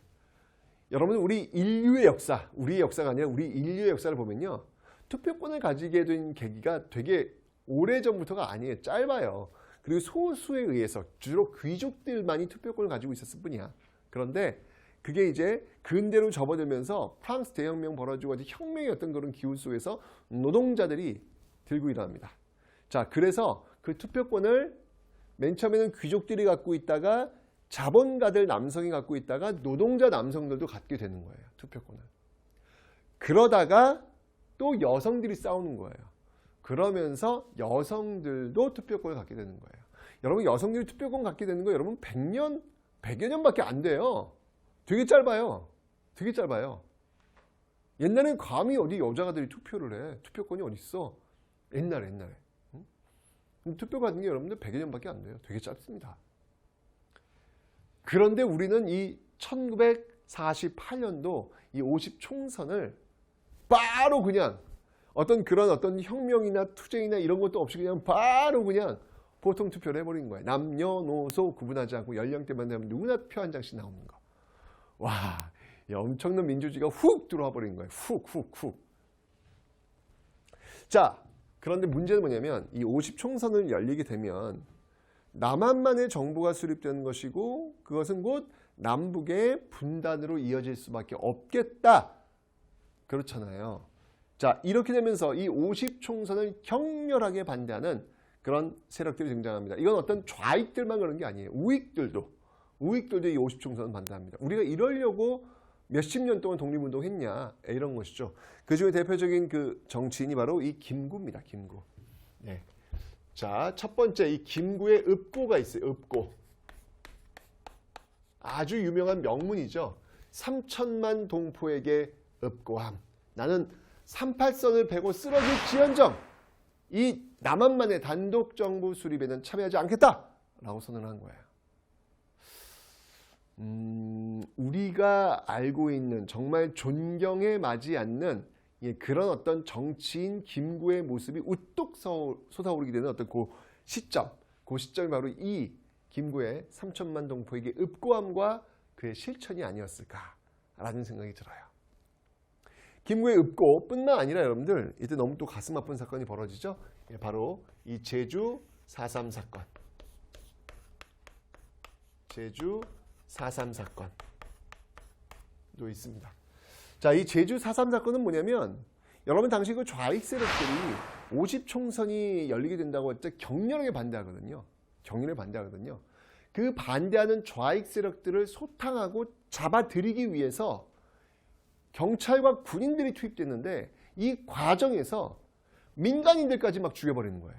여러분 우리의 역사가 아니라 우리 인류의 역사를 보면요. 투표권을 가지게 된 계기가 되게 오래전부터가 아니에요. 짧아요. 그리고 소수에 의해서 주로 귀족들만이 투표권을 가지고 있었을 뿐이야. 그런데 그게 이제 근대로 접어들면서 프랑스 대혁명 벌어지고 혁명의 어떤 그런 기운 속에서 노동자들이 들고 일어납니다. 자, 그래서 그 투표권을 맨 처음에는 귀족들이 갖고 있다가 자본가들 남성이 갖고 있다가 노동자 남성들도 갖게 되는 거예요. 투표권을. 그러다가 또 여성들이 싸우는 거예요. 그러면서 여성들도 투표권을 갖게 되는 거예요. 여러분 여성들이 투표권 갖게 되는 거 여러분 100여 년밖에 안 돼요. 되게 짧아요. 옛날엔 감히 어디 여자가들이 투표를 해. 투표권이 어디 있어? 옛날에. 응? 투표 받은 게 여러분들 100여 년밖에 안 돼요. 되게 짧습니다. 그런데 우리는 이 1948년도 이 50총선을 바로 그냥 어떤 혁명이나 투쟁이나 이런 것도 없이 그냥 바로 그냥 보통 투표를 해버린 거예요. 남녀노소 구분하지 않고 연령대만 되면 누구나 표 한 장씩 나오는 거. 와, 엄청난 민주주의가 훅 들어와 버린 거예요. 훅. 자, 그런데 문제는 뭐냐면 이 50총선을 열리게 되면 남한만의 정부가 수립되는 것이고 그것은 곧 남북의 분단으로 이어질 수밖에 없겠다. 그렇잖아요. 자, 이렇게 되면서 이 50총선을 격렬하게 반대하는 그런 세력들이 등장합니다. 이건 어떤 좌익들만 그런 게 아니에요. 우익들도 이 50총선을 반대합니다. 우리가 이러려고 몇십 년 동안 독립운동했냐 이런 것이죠. 그중에 대표적인 그 정치인이 바로 이 김구입니다. 김구. 네. 자, 첫 번째 이 김구의 읍고가 있어요. 읍고. 아주 유명한 명문이죠. 3천만 동포에게 읍고함. 나는 38선을 베고 쓰러질 지언정 이 남한만의 단독 정부 수립에는 참여하지 않겠다라고 선언한 거예요. 우리가 알고 있는 정말 존경에 맞지 않는 그런 어떤 정치인 김구의 모습이 우뚝 솟아오르게 되는 어떤 그 시점이 바로 이 김구의 3천만 동포에게 읍고함과 그의 실천이 아니었을까라는 생각이 들어요. 김구의 읍고뿐만 아니라 여러분들 이때 너무 또 가슴 아픈 사건이 벌어지죠. 바로 이 제주 4.3 사건. 제주 4.3 사건도 있습니다. 자, 이 제주 4.3 사건은 뭐냐면 여러분 당시 그 좌익 세력들이 50 총선이 열리게 된다고 할 때 격렬하게 반대하거든요. 그 반대하는 좌익 세력들을 소탕하고 잡아들이기 위해서 경찰과 군인들이 투입됐는데 이 과정에서 민간인들까지 막 죽여버리는 거예요.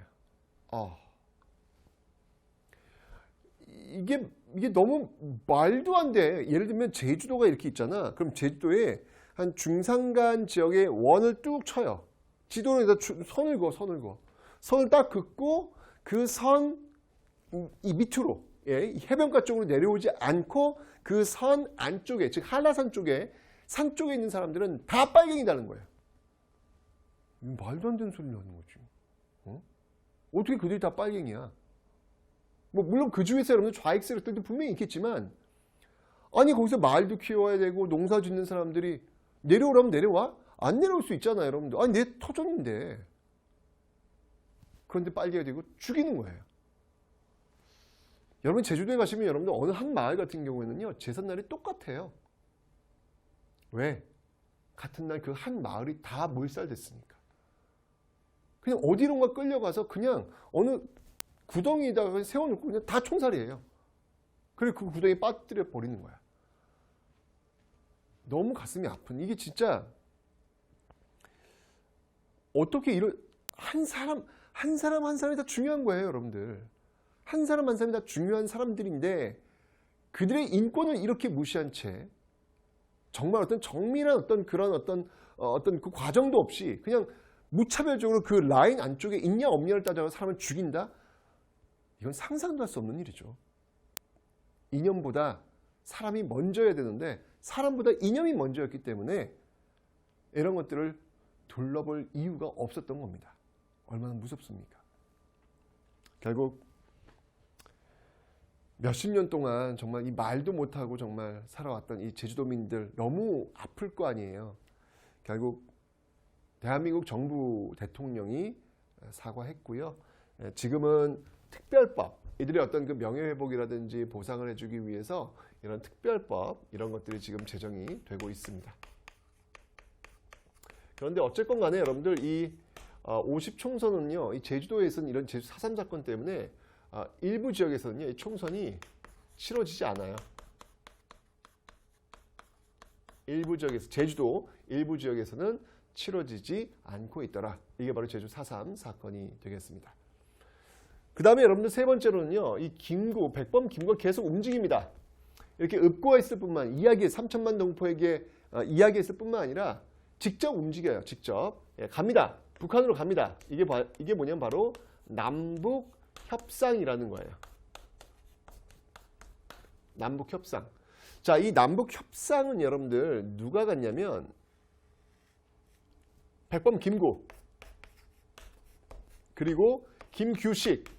이게 너무 말도 안 돼. 예를 들면 제주도가 이렇게 있잖아. 그럼 제주도에 한 중산간 지역에 원을 뚝 쳐요. 지도에다 선을 그어. 선을 딱 긋고 그 선 이 밑으로 이 해변가 쪽으로 내려오지 않고 그 선 안쪽에, 즉 한라산 쪽에, 산 쪽에 있는 사람들은 다 빨갱이다는 거예요. 말도 안 되는 소리를 하는 거지. 어떻게 그들이 다 빨갱이야? 뭐 물론 그 주위에서 여러분들 좌익 세력들도 분명히 있겠지만, 아니 거기서 말도 키워야 되고 농사 짓는 사람들이 내려오라면 내려와? 안 내려올 수 있잖아요, 여러분들. 아니 내 터졌는데. 그런데 빨개야 되고 죽이는 거예요. 여러분 제주도에 가시면 여러분들 어느 한 마을 같은 경우에는요, 제삿날이 똑같아요. 왜? 같은 날 그 한 마을이 다 몰살됐으니까. 그냥 어디론가 끌려가서 그냥 어느 구덩이에다가 세워놓고 그냥 다 총살이에요. 그리고 그 구덩이에 빠뜨려 버리는 거야. 너무 가슴이 아픈. 이게 진짜 어떻게 이런 한 사람이 다 중요한 거예요, 여러분들. 한 사람이 다 중요한 사람들인데 그들의 인권을 이렇게 무시한 채 정말 어떤 정밀한 어떤 그런 어떤 그 과정도 없이 그냥 무차별적으로 그 라인 안쪽에 있냐 없냐를 따져서 사람을 죽인다? 이건 상상도 할 수 없는 일이죠. 이념보다 사람이 먼저여야 되는데 사람보다 이념이 먼저였기 때문에 이런 것들을 둘러볼 이유가 없었던 겁니다. 얼마나 무섭습니까? 결국 몇십 년 동안 정말 이 말도 못하고 정말 살아왔던 이 제주도민들 너무 아플 거 아니에요. 결국 대한민국 정부 대통령이 사과했고요. 지금은 특별법, 이들의 어떤 그 명예회복이라든지 보상을 해주기 위해서 이런 특별법, 이런 것들이 지금 제정이 되고 있습니다. 그런데 어쨌건 간에 여러분들 이 50 총선은요, 이 제주도에서는 이런 제주 4.3 사건 때문에 일부 지역에서는요, 이 총선이 치러지지 않아요. 일부 지역에서, 제주도 일부 지역에서는 치러지지 않고 있더라. 이게 바로 제주 4.3 사건이 되겠습니다. 그 다음에 여러분들 세 번째로는요, 이 김구, 백범 김구가 계속 움직입니다. 이렇게 읍고했을 뿐만, 3천만 동포에게 이야기했을 뿐만 아니라 직접 움직여요. 직접. 갑니다. 북한으로 갑니다. 이게 뭐냐면 바로 남북 협상이라는 거예요. 남북 협상. 자, 이 남북 협상은 여러분들 누가 갔냐면 백범 김구 그리고 김규식.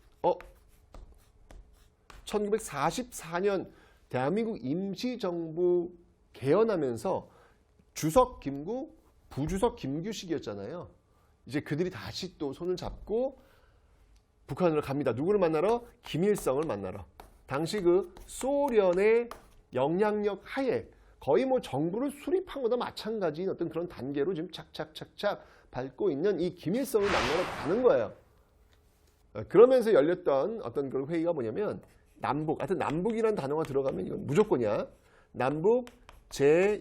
1944년 대한민국 임시정부 개헌하면서 주석 김구, 부주석 김규식이었잖아요. 이제 그들이 다시 또 손을 잡고 북한으로 갑니다. 누구를 만나러? 김일성을 만나러. 당시 그 소련의 영향력 하에 거의 뭐 정부를 수립한 거나 마찬가지인 어떤 그런 단계로 지금 착착착착 밟고 있는 이 김일성을 만나러 가는 거예요. 그러면서 열렸던 어떤 그런 회의가 뭐냐면 남북, 하여튼 남북이라는 단어가 들어가면 이건 무조건이야. 남북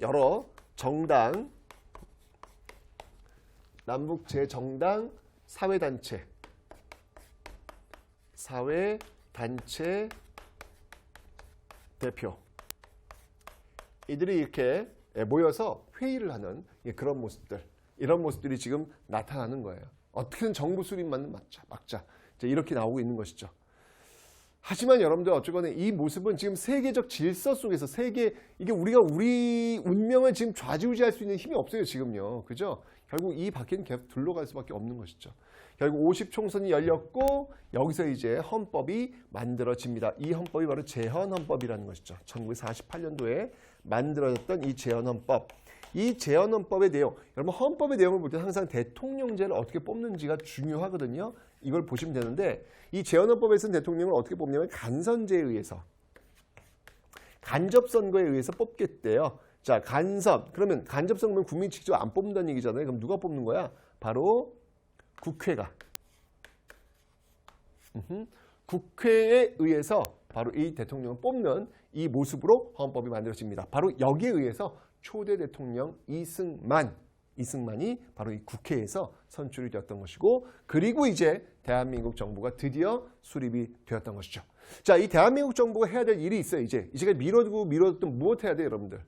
여러 정당, 남북 제정당 사회단체 대표, 이들이 이렇게 모여서 회의를 하는 그런 모습들, 이런 모습들이 지금 나타나는 거예요. 어떻게든 정부 수립만 막자. 이제 이렇게 나오고 있는 것이죠. 하지만 여러분들 어쨌거나 이 모습은 지금 세계적 질서 속에서 이게 우리 운명을 지금 좌지우지할 수 있는 힘이 없어요, 지금요. 그죠? 결국 이 밖에는 계속 둘러갈 수밖에 없는 것이죠. 결국 50 총선이 열렸고 여기서 이제 헌법이 만들어집니다. 이 헌법이 바로 제헌헌법이라는 것이죠. 1948년도에 만들어졌던 이 제헌헌법. 이 제헌헌법의 내용, 여러분 헌법의 내용을 볼 때 항상 대통령제를 어떻게 뽑는지가 중요하거든요. 이걸 보시면 되는데 이 제헌헌법에서는 대통령을 어떻게 뽑냐면 간선제에 의해서, 간접선거에 의해서 뽑겠대요. 자, 간선. 그러면 간접선거면 국민이 직접 안 뽑는다는 얘기잖아요. 그럼 누가 뽑는 거야? 바로 국회가. 국회에 의해서 바로 이 대통령을 뽑는 이 모습으로 헌법이 만들어집니다. 바로 여기에 의해서 초대 대통령 이승만이 바로 이 국회에서 선출이 되었던 것이고, 그리고 이제 대한민국 정부가 드디어 수립이 되었던 것이죠. 자, 이 대한민국 정부가 해야 될 일이 있어요. 이제가 미뤄뒀던 무엇 해야 돼요, 여러분들?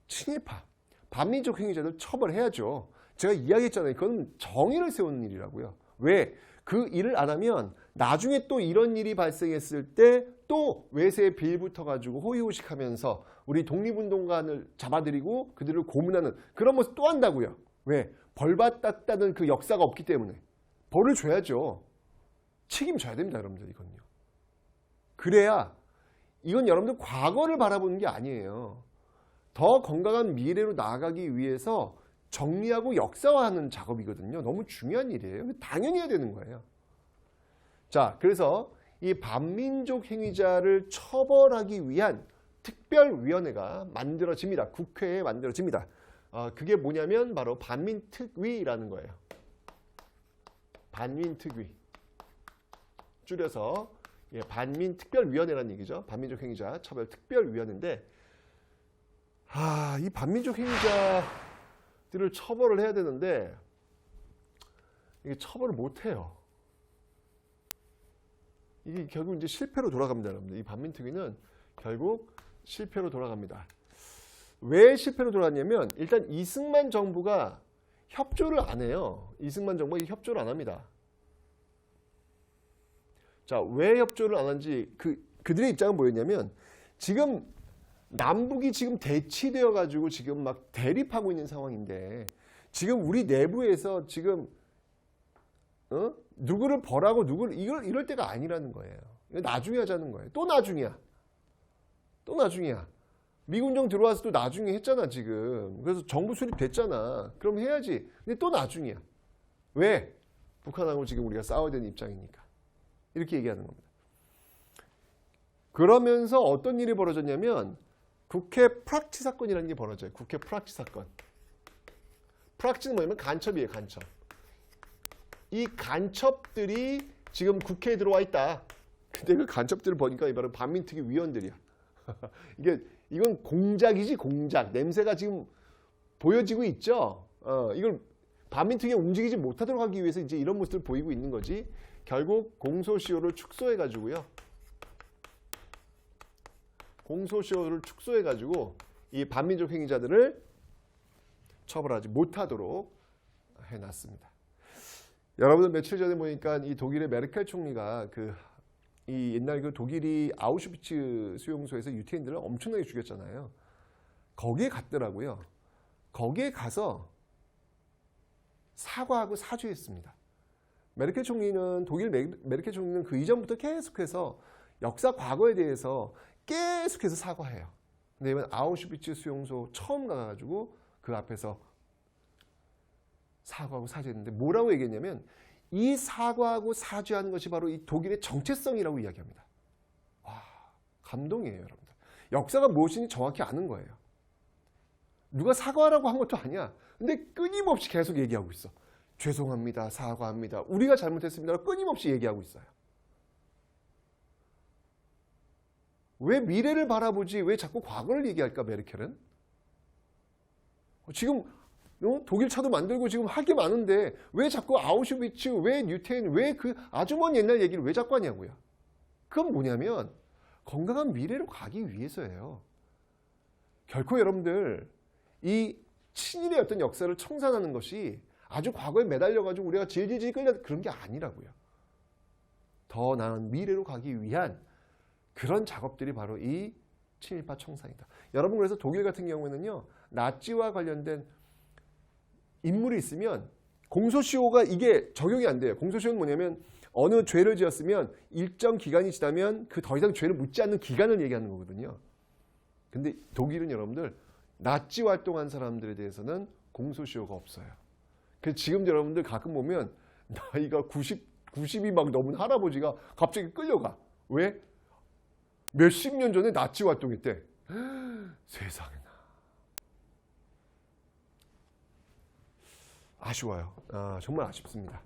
친일파, 반민족 행위자들 처벌해야죠. 제가 이야기했잖아요. 그건 정의를 세우는 일이라고요. 왜? 그 일을 안 하면 나중에 또 이런 일이 발생했을 때 또 외세에 빌붙어가지고 호의호식하면서 우리 독립운동가를 잡아들이고 그들을 고문하는 그런 모습 또 한다고요. 왜? 벌 받았다는 그 역사가 없기 때문에. 벌을 줘야죠. 책임져야 됩니다, 여러분들. 이건요. 그래야 이건 여러분들 과거를 바라보는 게 아니에요. 더 건강한 미래로 나아가기 위해서 정리하고 역사화하는 작업이거든요. 너무 중요한 일이에요. 당연히 해야 되는 거예요. 자, 그래서 이 반민족 행위자를 처벌하기 위한 특별위원회가 만들어집니다. 국회에 만들어집니다. 그게 뭐냐면 바로 반민특위라는 거예요. 반민특위. 줄여서 반민특별위원회라는 얘기죠. 반민족 행위자 처벌 특별위원회인데, 이 반민족 행위자들을 처벌을 해야 되는데 이게 처벌을 못 해요. 이게 결국 이제 실패로 돌아갑니다, 여러분들. 이 반민특위는 결국 실패로 돌아갑니다. 왜 실패로 돌아갔냐면 일단 이승만 정부가 협조를 안 해요. 이승만 정부가 협조를 안 합니다. 자, 왜 협조를 안 한지 그들의 입장은 뭐였냐면 지금 남북이 지금 대치되어 가지고 지금 막 대립하고 있는 상황인데 지금 우리 내부에서 지금 누구를 벌하고 누구를 이럴 때가 아니라는 거예요. 나중에 하자는 거예요. 또 나중이야. 미군정 들어와서 또 나중에 했잖아, 지금. 그래서 정부 수립됐잖아. 그럼 해야지. 근데 또 나중이야. 왜? 북한하고 지금 우리가 싸워야 되는 입장이니까. 이렇게 얘기하는 겁니다. 그러면서 어떤 일이 벌어졌냐면 국회 프락치 사건이라는 게 벌어져요. 국회 프락치 사건. 프락치는 뭐냐면 간첩이에요, 간첩. 이 간첩들이 지금 국회에 들어와 있다. 근데 그 간첩들을 보니까 바로 반민특위 위원들이야. 이건 공작이지, 공작. 냄새가 지금 보여지고 있죠. 이걸 반민특위가 움직이지 못하도록 하기 위해서 이제 이런 모습을 보이고 있는 거지. 결국 공소시효를 축소해가지고요. 공소시효를 축소해가지고 이 반민족 행위자들을 처벌하지 못하도록 해놨습니다. 여러분들 며칠 전에 보니까 이 독일의 메르켈 총리가 이 옛날 그 독일이 아우슈비츠 수용소에서 유태인들을 엄청나게 죽였잖아요. 거기에 갔더라고요. 거기에 가서 사과하고 사죄했습니다. 메르켈 총리는 독일 메르켈 총리는 그 이전부터 계속해서 역사 과거에 대해서 계속해서 사과해요. 근데 이번 아우슈비츠 수용소 처음 가가지고 그 앞에서 사과하고 사죄했는데 뭐라고 얘기했냐면 이 사과하고 사죄하는 것이 바로 이 독일의 정체성이라고 이야기합니다. 와, 감동이에요, 여러분들. 역사가 무엇인지 정확히 아는 거예요. 누가 사과하라고 한 것도 아니야. 근데 끊임없이 계속 얘기하고 있어. 죄송합니다, 사과합니다, 우리가 잘못했습니다. 끊임없이 얘기하고 있어요. 왜 미래를 바라보지 왜 자꾸 과거를 얘기할까, 메르켈은? 지금 독일 차도 만들고 지금 할 게 많은데 왜 자꾸 아우슈비츠, 왜 유태인, 왜 그 아주 먼 옛날 얘기를 왜 자꾸 하냐고요. 그건 뭐냐면 건강한 미래로 가기 위해서예요. 결코 여러분들 이 친일의 어떤 역사를 청산하는 것이 아주 과거에 매달려가지고 우리가 질질질 끌려 그런 게 아니라고요. 더 나은 미래로 가기 위한 그런 작업들이 바로 이 친일파 청산이다. 여러분 그래서 독일 같은 경우에는요. 나치와 관련된 인물이 있으면 공소시효가 이게 적용이 안 돼요. 공소시효는 뭐냐면 어느 죄를 지었으면 일정 기간이 지나면 그 더 이상 죄를 묻지 않는 기간을 얘기하는 거거든요. 근데 독일은 여러분들 나치 활동한 사람들에 대해서는 공소시효가 없어요. 그래서 지금 여러분들 가끔 보면 나이가 90이 막 넘은 할아버지가 갑자기 끌려가. 왜? 몇십 년 전에 나치 활동했대. 세상에나. 아쉬워요. 정말 아쉽습니다.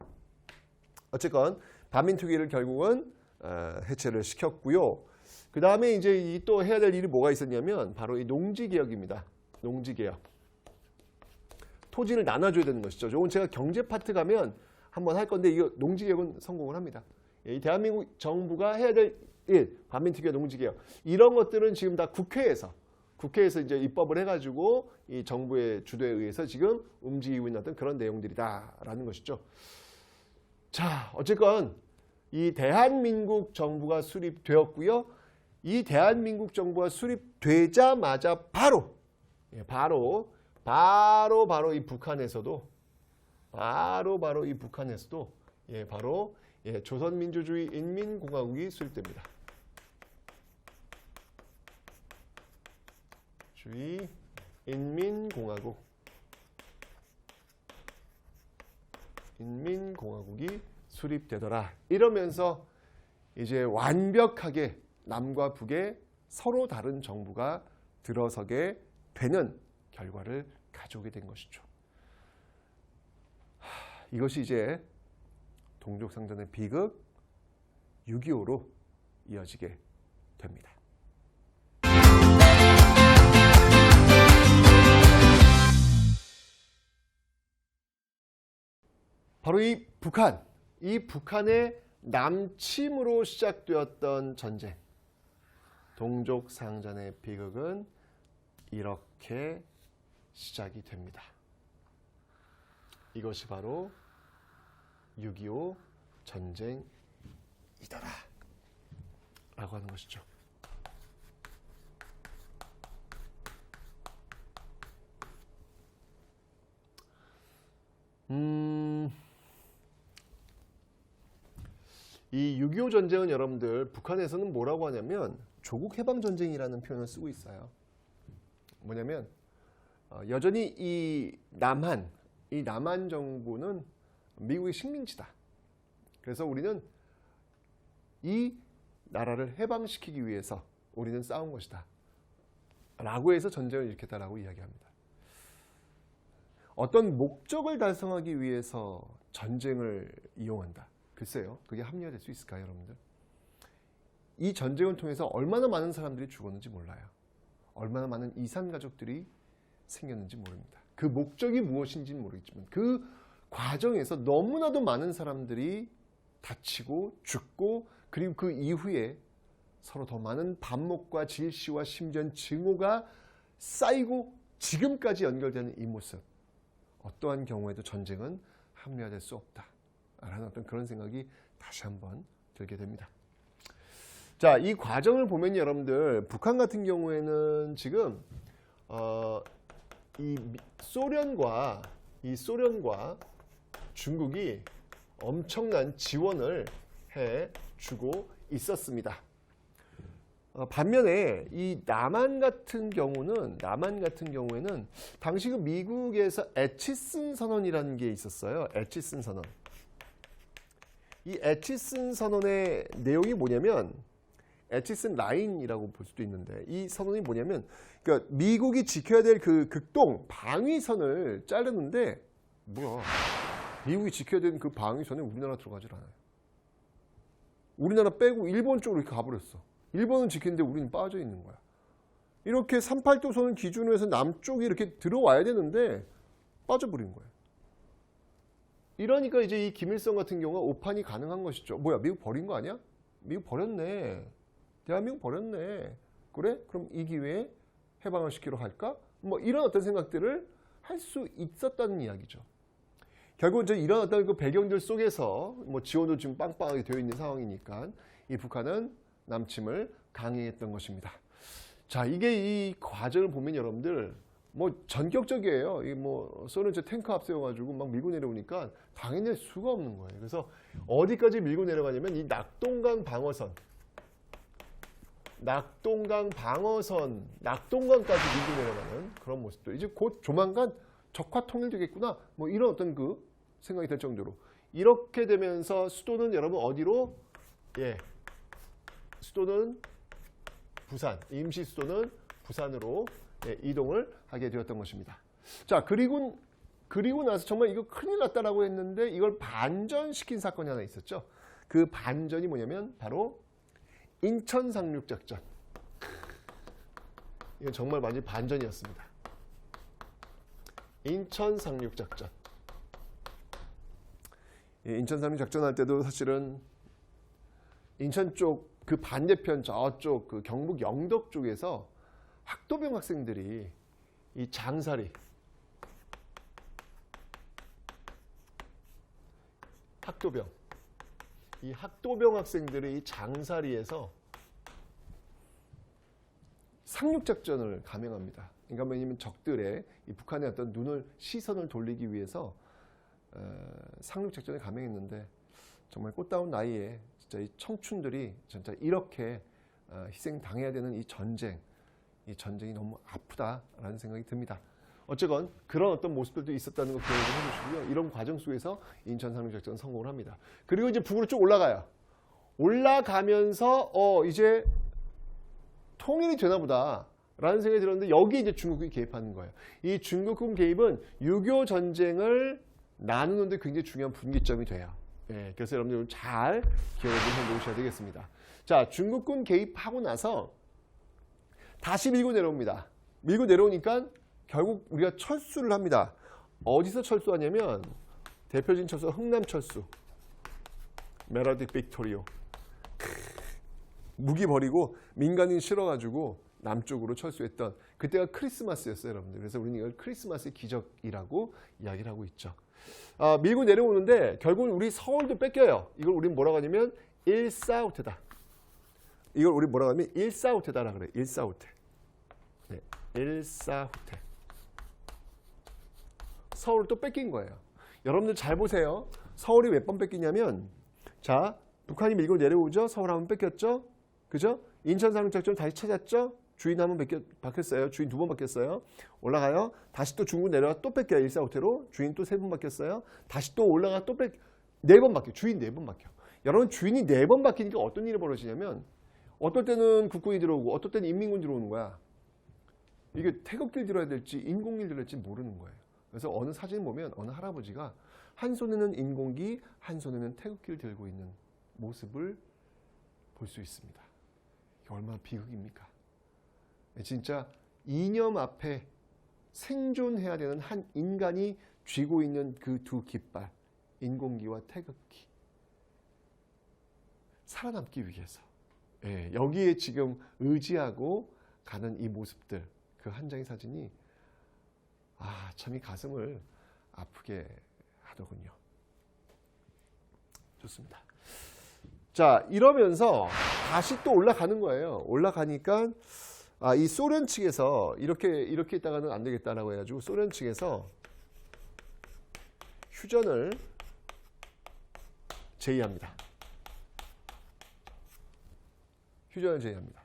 어쨌건 반민특위를 결국은 해체를 시켰고요. 그 다음에 이제 또 해야 될 일이 뭐가 있었냐면 바로 이 농지개혁입니다. 농지개혁. 토지를 나눠줘야 되는 것이죠. 이건 제가 경제 파트 가면 한번 할 건데 이거 농지개혁은 성공을 합니다. 이 대한민국 정부가 해야 될 일, 반민특위와 농지개혁 이런 것들은 지금 다 국회에서 이제 입법을 해가지고 이 정부의 주도에 의해서 지금 움직이고 있는 어떤 그런 내용들이다라는 것이죠. 자, 어쨌건 이 대한민국 정부가 수립되었고요. 이 대한민국 정부가 수립되자마자 바로 이 북한에서도 조선민주주의 인민공화국이 수립됩니다. 인민공화국이 수립되더라. 이러면서 이제 완벽하게 남과 북의 서로 다른 정부가 들어서게 되는 결과를 가져오게 된 것이죠. 이것이 이제 동족상전의 비극 6.25로 이어지게 됩니다. 바로 이 북한의 남침으로 시작되었던 전쟁, 동족상전의 비극은 이렇게 시작이 됩니다. 이것이 바로 6.25 전쟁이더라 라고 하는 것이죠. 이 6.25 전쟁은 여러분들 북한에서는 뭐라고 하냐면 조국 해방 전쟁이라는 표현을 쓰고 있어요. 뭐냐면 여전히 이 남한 정부는 미국의 식민지다. 그래서 우리는 이 나라를 해방시키기 위해서 우리는 싸운 것이다. 라고 해서 전쟁을 일으켰다라고 이야기합니다. 어떤 목적을 달성하기 위해서 전쟁을 이용한다. 글쎄요. 그게 합리화될 수 있을까요, 여러분들? 이 전쟁을 통해서 얼마나 많은 사람들이 죽었는지 몰라요. 얼마나 많은 이산 가족들이 생겼는지 모릅니다. 그 목적이 무엇인지는 모르겠지만 그 과정에서 너무나도 많은 사람들이 다치고 죽고 그리고 그 이후에 서로 더 많은 반목과 질시와 심지어 증오가 쌓이고 지금까지 연결되는 이 모습. 어떠한 경우에도 전쟁은 합리화될 수 없다라는 어떤 그런 생각이 다시 한번 들게 됩니다. 자, 이 과정을 보면 여러분들 북한 같은 경우에는 지금 이 소련과 중국이 엄청난 지원을 해주고 있었습니다. 반면에 이 남한 같은 경우에는 당시 그 미국에서 애치슨 선언이라는 게 있었어요. 애치슨 선언. 이 애치슨 선언의 내용이 뭐냐면 애치슨 라인이라고 볼 수도 있는데 이 선언이 뭐냐면 그러니까 미국이 지켜야 될 그 극동 방위선을 자르는데 뭐야? 미국이 지켜야 되는 그 방위선에 우리나라 들어가질 않아요. 우리나라 빼고 일본 쪽으로 이렇게 가버렸어. 일본은 지키는데 우리는 빠져 있는 거야. 이렇게 38도선을 기준으로 해서 남쪽이 이렇게 들어와야 되는데 빠져버린 거예요. 이러니까 이제 이 김일성 같은 경우가 오판이 가능한 것이죠. 뭐야, 미국 버린 거 아니야? 미국 버렸네. 대한민국 버렸네. 그래? 그럼 이 기회에 해방을 시키러 할까? 뭐 이런 어떤 생각들을 할 수 있었다는 이야기죠. 결국 이제 이런 어떤 그 배경들 속에서 뭐 지원도 지금 빵빵하게 되어 있는 상황이니까 이 북한은 남침을 강행했던 것입니다. 자, 이게 이 과정을 보면 여러분들 뭐 전격적이에요. 이 뭐 소련 제 탱크 앞세워가지고 막 밀고 내려오니까 당해낼 수가 없는 거예요. 그래서 어디까지 밀고 내려가냐면 이 낙동강 방어선, 낙동강까지 밀고 내려가는 그런 모습도 이제 곧 조만간 적화 통일되겠구나. 뭐 이런 어떤 그 생각이 들 정도로 이렇게 되면서 수도는 여러분 어디로? 예, 수도는 부산, 임시 수도는 부산으로 이동을 하게 되었던 것입니다. 자, 그리고 나서 정말 이거 큰일 났다라고 했는데 이걸 반전시킨 사건이 하나 있었죠. 그 반전이 뭐냐면 바로 인천 상륙작전. 이건 정말 완전 반전이었습니다. 인천 상륙작전. 인천 상륙작전 할 때도 사실은 인천 쪽 그 반대편 저쪽 그 경북 영덕 쪽에서 학도병 학생들이 이 장사리 이 학도병 학생들이 이 장사리에서 상륙작전을 감행합니다. 그러니까 왜냐면 적들의 이 북한의 어떤 시선을 돌리기 위해서 상륙작전을 감행했는데 정말 꽃다운 나이에 진짜 이 청춘들이 진짜 이렇게 희생당해야 되는 이 전쟁이 너무 아프다라는 생각이 듭니다. 어쨌건 그런 어떤 모습들도 있었다는 거 기억을 해주시고요. 이런 과정 속에서 인천 상륙작전 성공을 합니다. 그리고 이제 북으로 쭉 올라가요. 올라가면서 이제 통일이 되나 보다라는 생각이 들었는데 여기 이제 중국이 개입하는 거예요. 이 중국군 개입은 6.25 전쟁을 나누는 데 굉장히 중요한 분기점이 돼요. 예, 그래서 여러분들 잘 기억을 해 놓으셔야 되겠습니다. 자, 중국군 개입하고 나서 다시 밀고 내려옵니다. 밀고 내려오니까 결국 우리가 철수를 합니다. 어디서 철수하냐면 대표적인 철수 흥남철수. 메라딕 빅토리오. 무기 버리고 민간인 실어가지고 남쪽으로 철수했던 그때가 크리스마스였어요, 여러분들. 그래서 우리는 이걸 크리스마스의 기적이라고 이야기를 하고 있죠. 밀고 내려오는데 결국은 우리 서울도 뺏겨요. 이걸 우리는 뭐라고 하냐면 일사후퇴다. 이걸 우리 뭐라고 하면 일사후퇴다라 그래요. 일사후퇴. 네, 일사후퇴. 서울을 또 뺏긴 거예요. 여러분들 잘 보세요. 서울이 몇 번 뺏기냐면 자, 북한이 밀고 내려오죠. 서울 한번 뺏겼죠. 그죠? 인천 상륙작전 다시 찾았죠. 주인 한 번 바뀌었어요. 주인 2번 바뀌었어요. 올라가요. 다시 또 중국 내려와 또 뺏겨요. 일사후퇴로. 주인 또 3번 바뀌었어요. 다시 또 올라가 또 4번 바뀌어요. 주인 4번 바뀌어. 여러분 주인이 4번 바뀌니까 어떤 일이 벌어지냐면 어떨 때는 국군이 들어오고 어떨 때는 인민군 들어오는 거야. 이게 태극기를 들어야 될지 인공기를 들어야 될지 모르는 거예요. 그래서 어느 사진 보면 어느 할아버지가 한 손에는 인공기, 한 손에는 태극기를 들고 있는 모습을 볼 수 있습니다. 이게 얼마나 비극입니까? 진짜 이념 앞에 생존해야 되는 한 인간이 쥐고 있는 그 두 깃발, 인공기와 태극기. 살아남기 위해서. 예, 여기에 지금 의지하고 가는 이 모습들, 그 한 장의 사진이 참 이 가슴을 아프게 하더군요. 좋습니다. 자, 이러면서 다시 또 올라가는 거예요. 올라가니까 이 소련 측에서 이렇게 있다가는 안 되겠다라고 해가지고 소련 측에서 휴전을 제의합니다. 휴전을 제의합니다.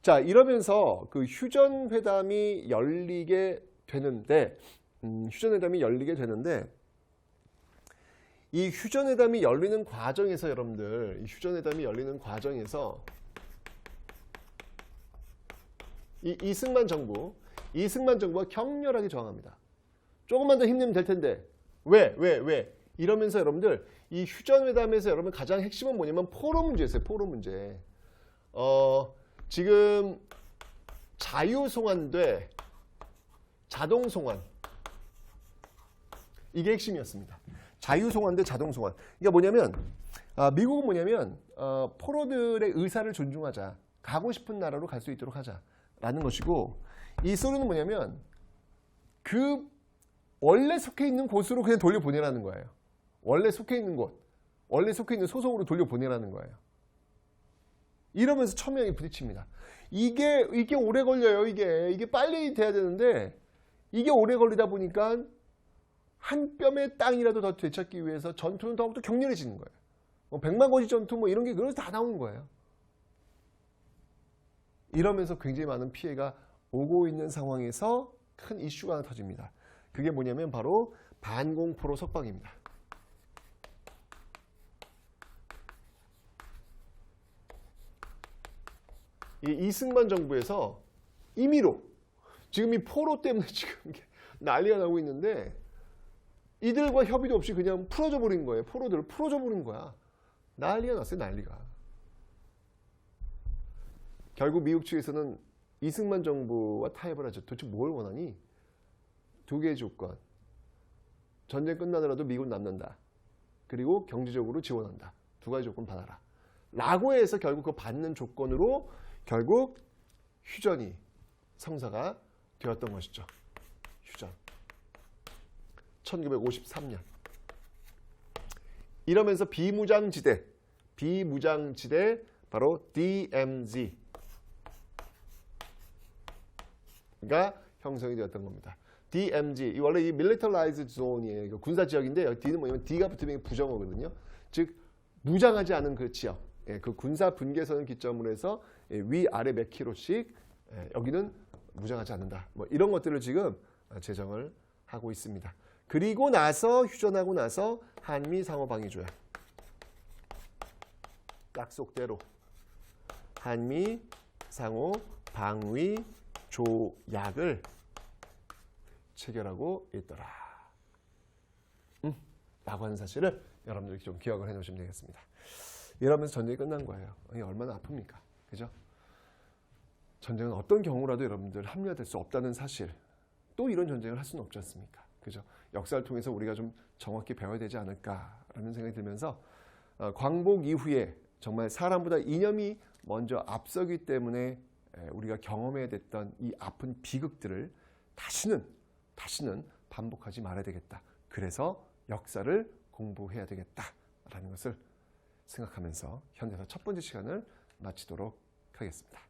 자, 이러면서 그 휴전회담이 열리게 되는데, 이 휴전회담이 열리는 과정에서 여러분들, 이 휴전회담이 열리는 과정에서 이 이승만 정부가 격렬하게 저항합니다. 조금만 더 힘내면 될 텐데 왜? 이러면서 여러분들 이 휴전회담에서 여러분 가장 핵심은 뭐냐면 포로 문제였어요. 포로 문제. 지금 자유송환 자동송환 이게 핵심이었습니다. 자유송환 대 자동송환. 그러니까 뭐냐면 미국은 뭐냐면 포로들의 의사를 존중하자. 가고 싶은 나라로 갈 수 있도록 하자라는 것이고 이 소련은 뭐냐면 그 원래 속해 있는 곳으로 그냥 돌려보내라는 거예요. 원래 속해 있는 곳, 원래 속해 있는 소속으로 돌려보내라는 거예요. 이러면서 첨예하게 부딪힙니다. 이게 오래 걸려요. 이게 빨리 돼야 되는데 이게 오래 걸리다 보니까 한 뼘의 땅이라도 더 되찾기 위해서 전투는 더욱더 격렬해지는 거예요. 뭐 백마고지 전투 뭐 이런 게 그래서 다 나오는 거예요. 이러면서 굉장히 많은 피해가 오고 있는 상황에서 큰 이슈가 하나 터집니다. 그게 뭐냐면 바로 반공포로 석방입니다. 이 이승만 정부에서 임의로 지금 이 포로 때문에 지금 난리가 나고 있는데 이들과 협의도 없이 그냥 풀어줘 버린 거예요. 포로들을 풀어줘 버린 거야. 난리가 났어요. 난리가. 결국 미국 측에서는 이승만 정부와 타협을 하죠. 도대체 뭘 원하니? 두 개의 조건. 전쟁 끝나더라도 미군 남는다. 그리고 경제적으로 지원한다. 두 가지 조건 받아라. 라고 해서 결국 그 받는 조건으로 결국 휴전이 성사가 되었던 것이죠. 휴전. 1953년. 이러면서 비무장지대 바로 DMZ가 형성이 되었던 겁니다. DMZ, 원래 이 Militarized Zone이에요. 군사 지역인데 D는 뭐냐면 D가 붙으면 부정어거든요. 즉 무장하지 않은 그 지역, 그 군사 분계선을 기점으로 해서 위아래 몇 킬로씩 여기는 무장하지 않는다. 뭐 이런 것들을 지금 제정을 하고 있습니다. 그리고 나서 휴전하고 나서 한미 상호방위조약 약속대로 한미 상호방위조약을 체결하고 있더라. 라고 하는 사실을 여러분들이 좀 기억을 해 놓으시면 되겠습니다. 이러면서 전쟁이 끝난 거예요. 얼마나 아픕니까? 그죠? 전쟁은 어떤 경우라도 여러분들 합리화될 수 없다는 사실. 또 이런 전쟁을 할 수는 없지 않습니까? 그죠? 역사를 통해서 우리가 좀 정확히 배워야 되지 않을까라는 생각이 들면서 광복 이후에 정말 사람보다 이념이 먼저 앞서기 때문에 우리가 경험해야 됐던 이 아픈 비극들을 다시는 반복하지 말아야 되겠다. 그래서 역사를 공부해야 되겠다라는 것을 생각하면서 현대사 첫 번째 시간을 마치도록 하겠습니다.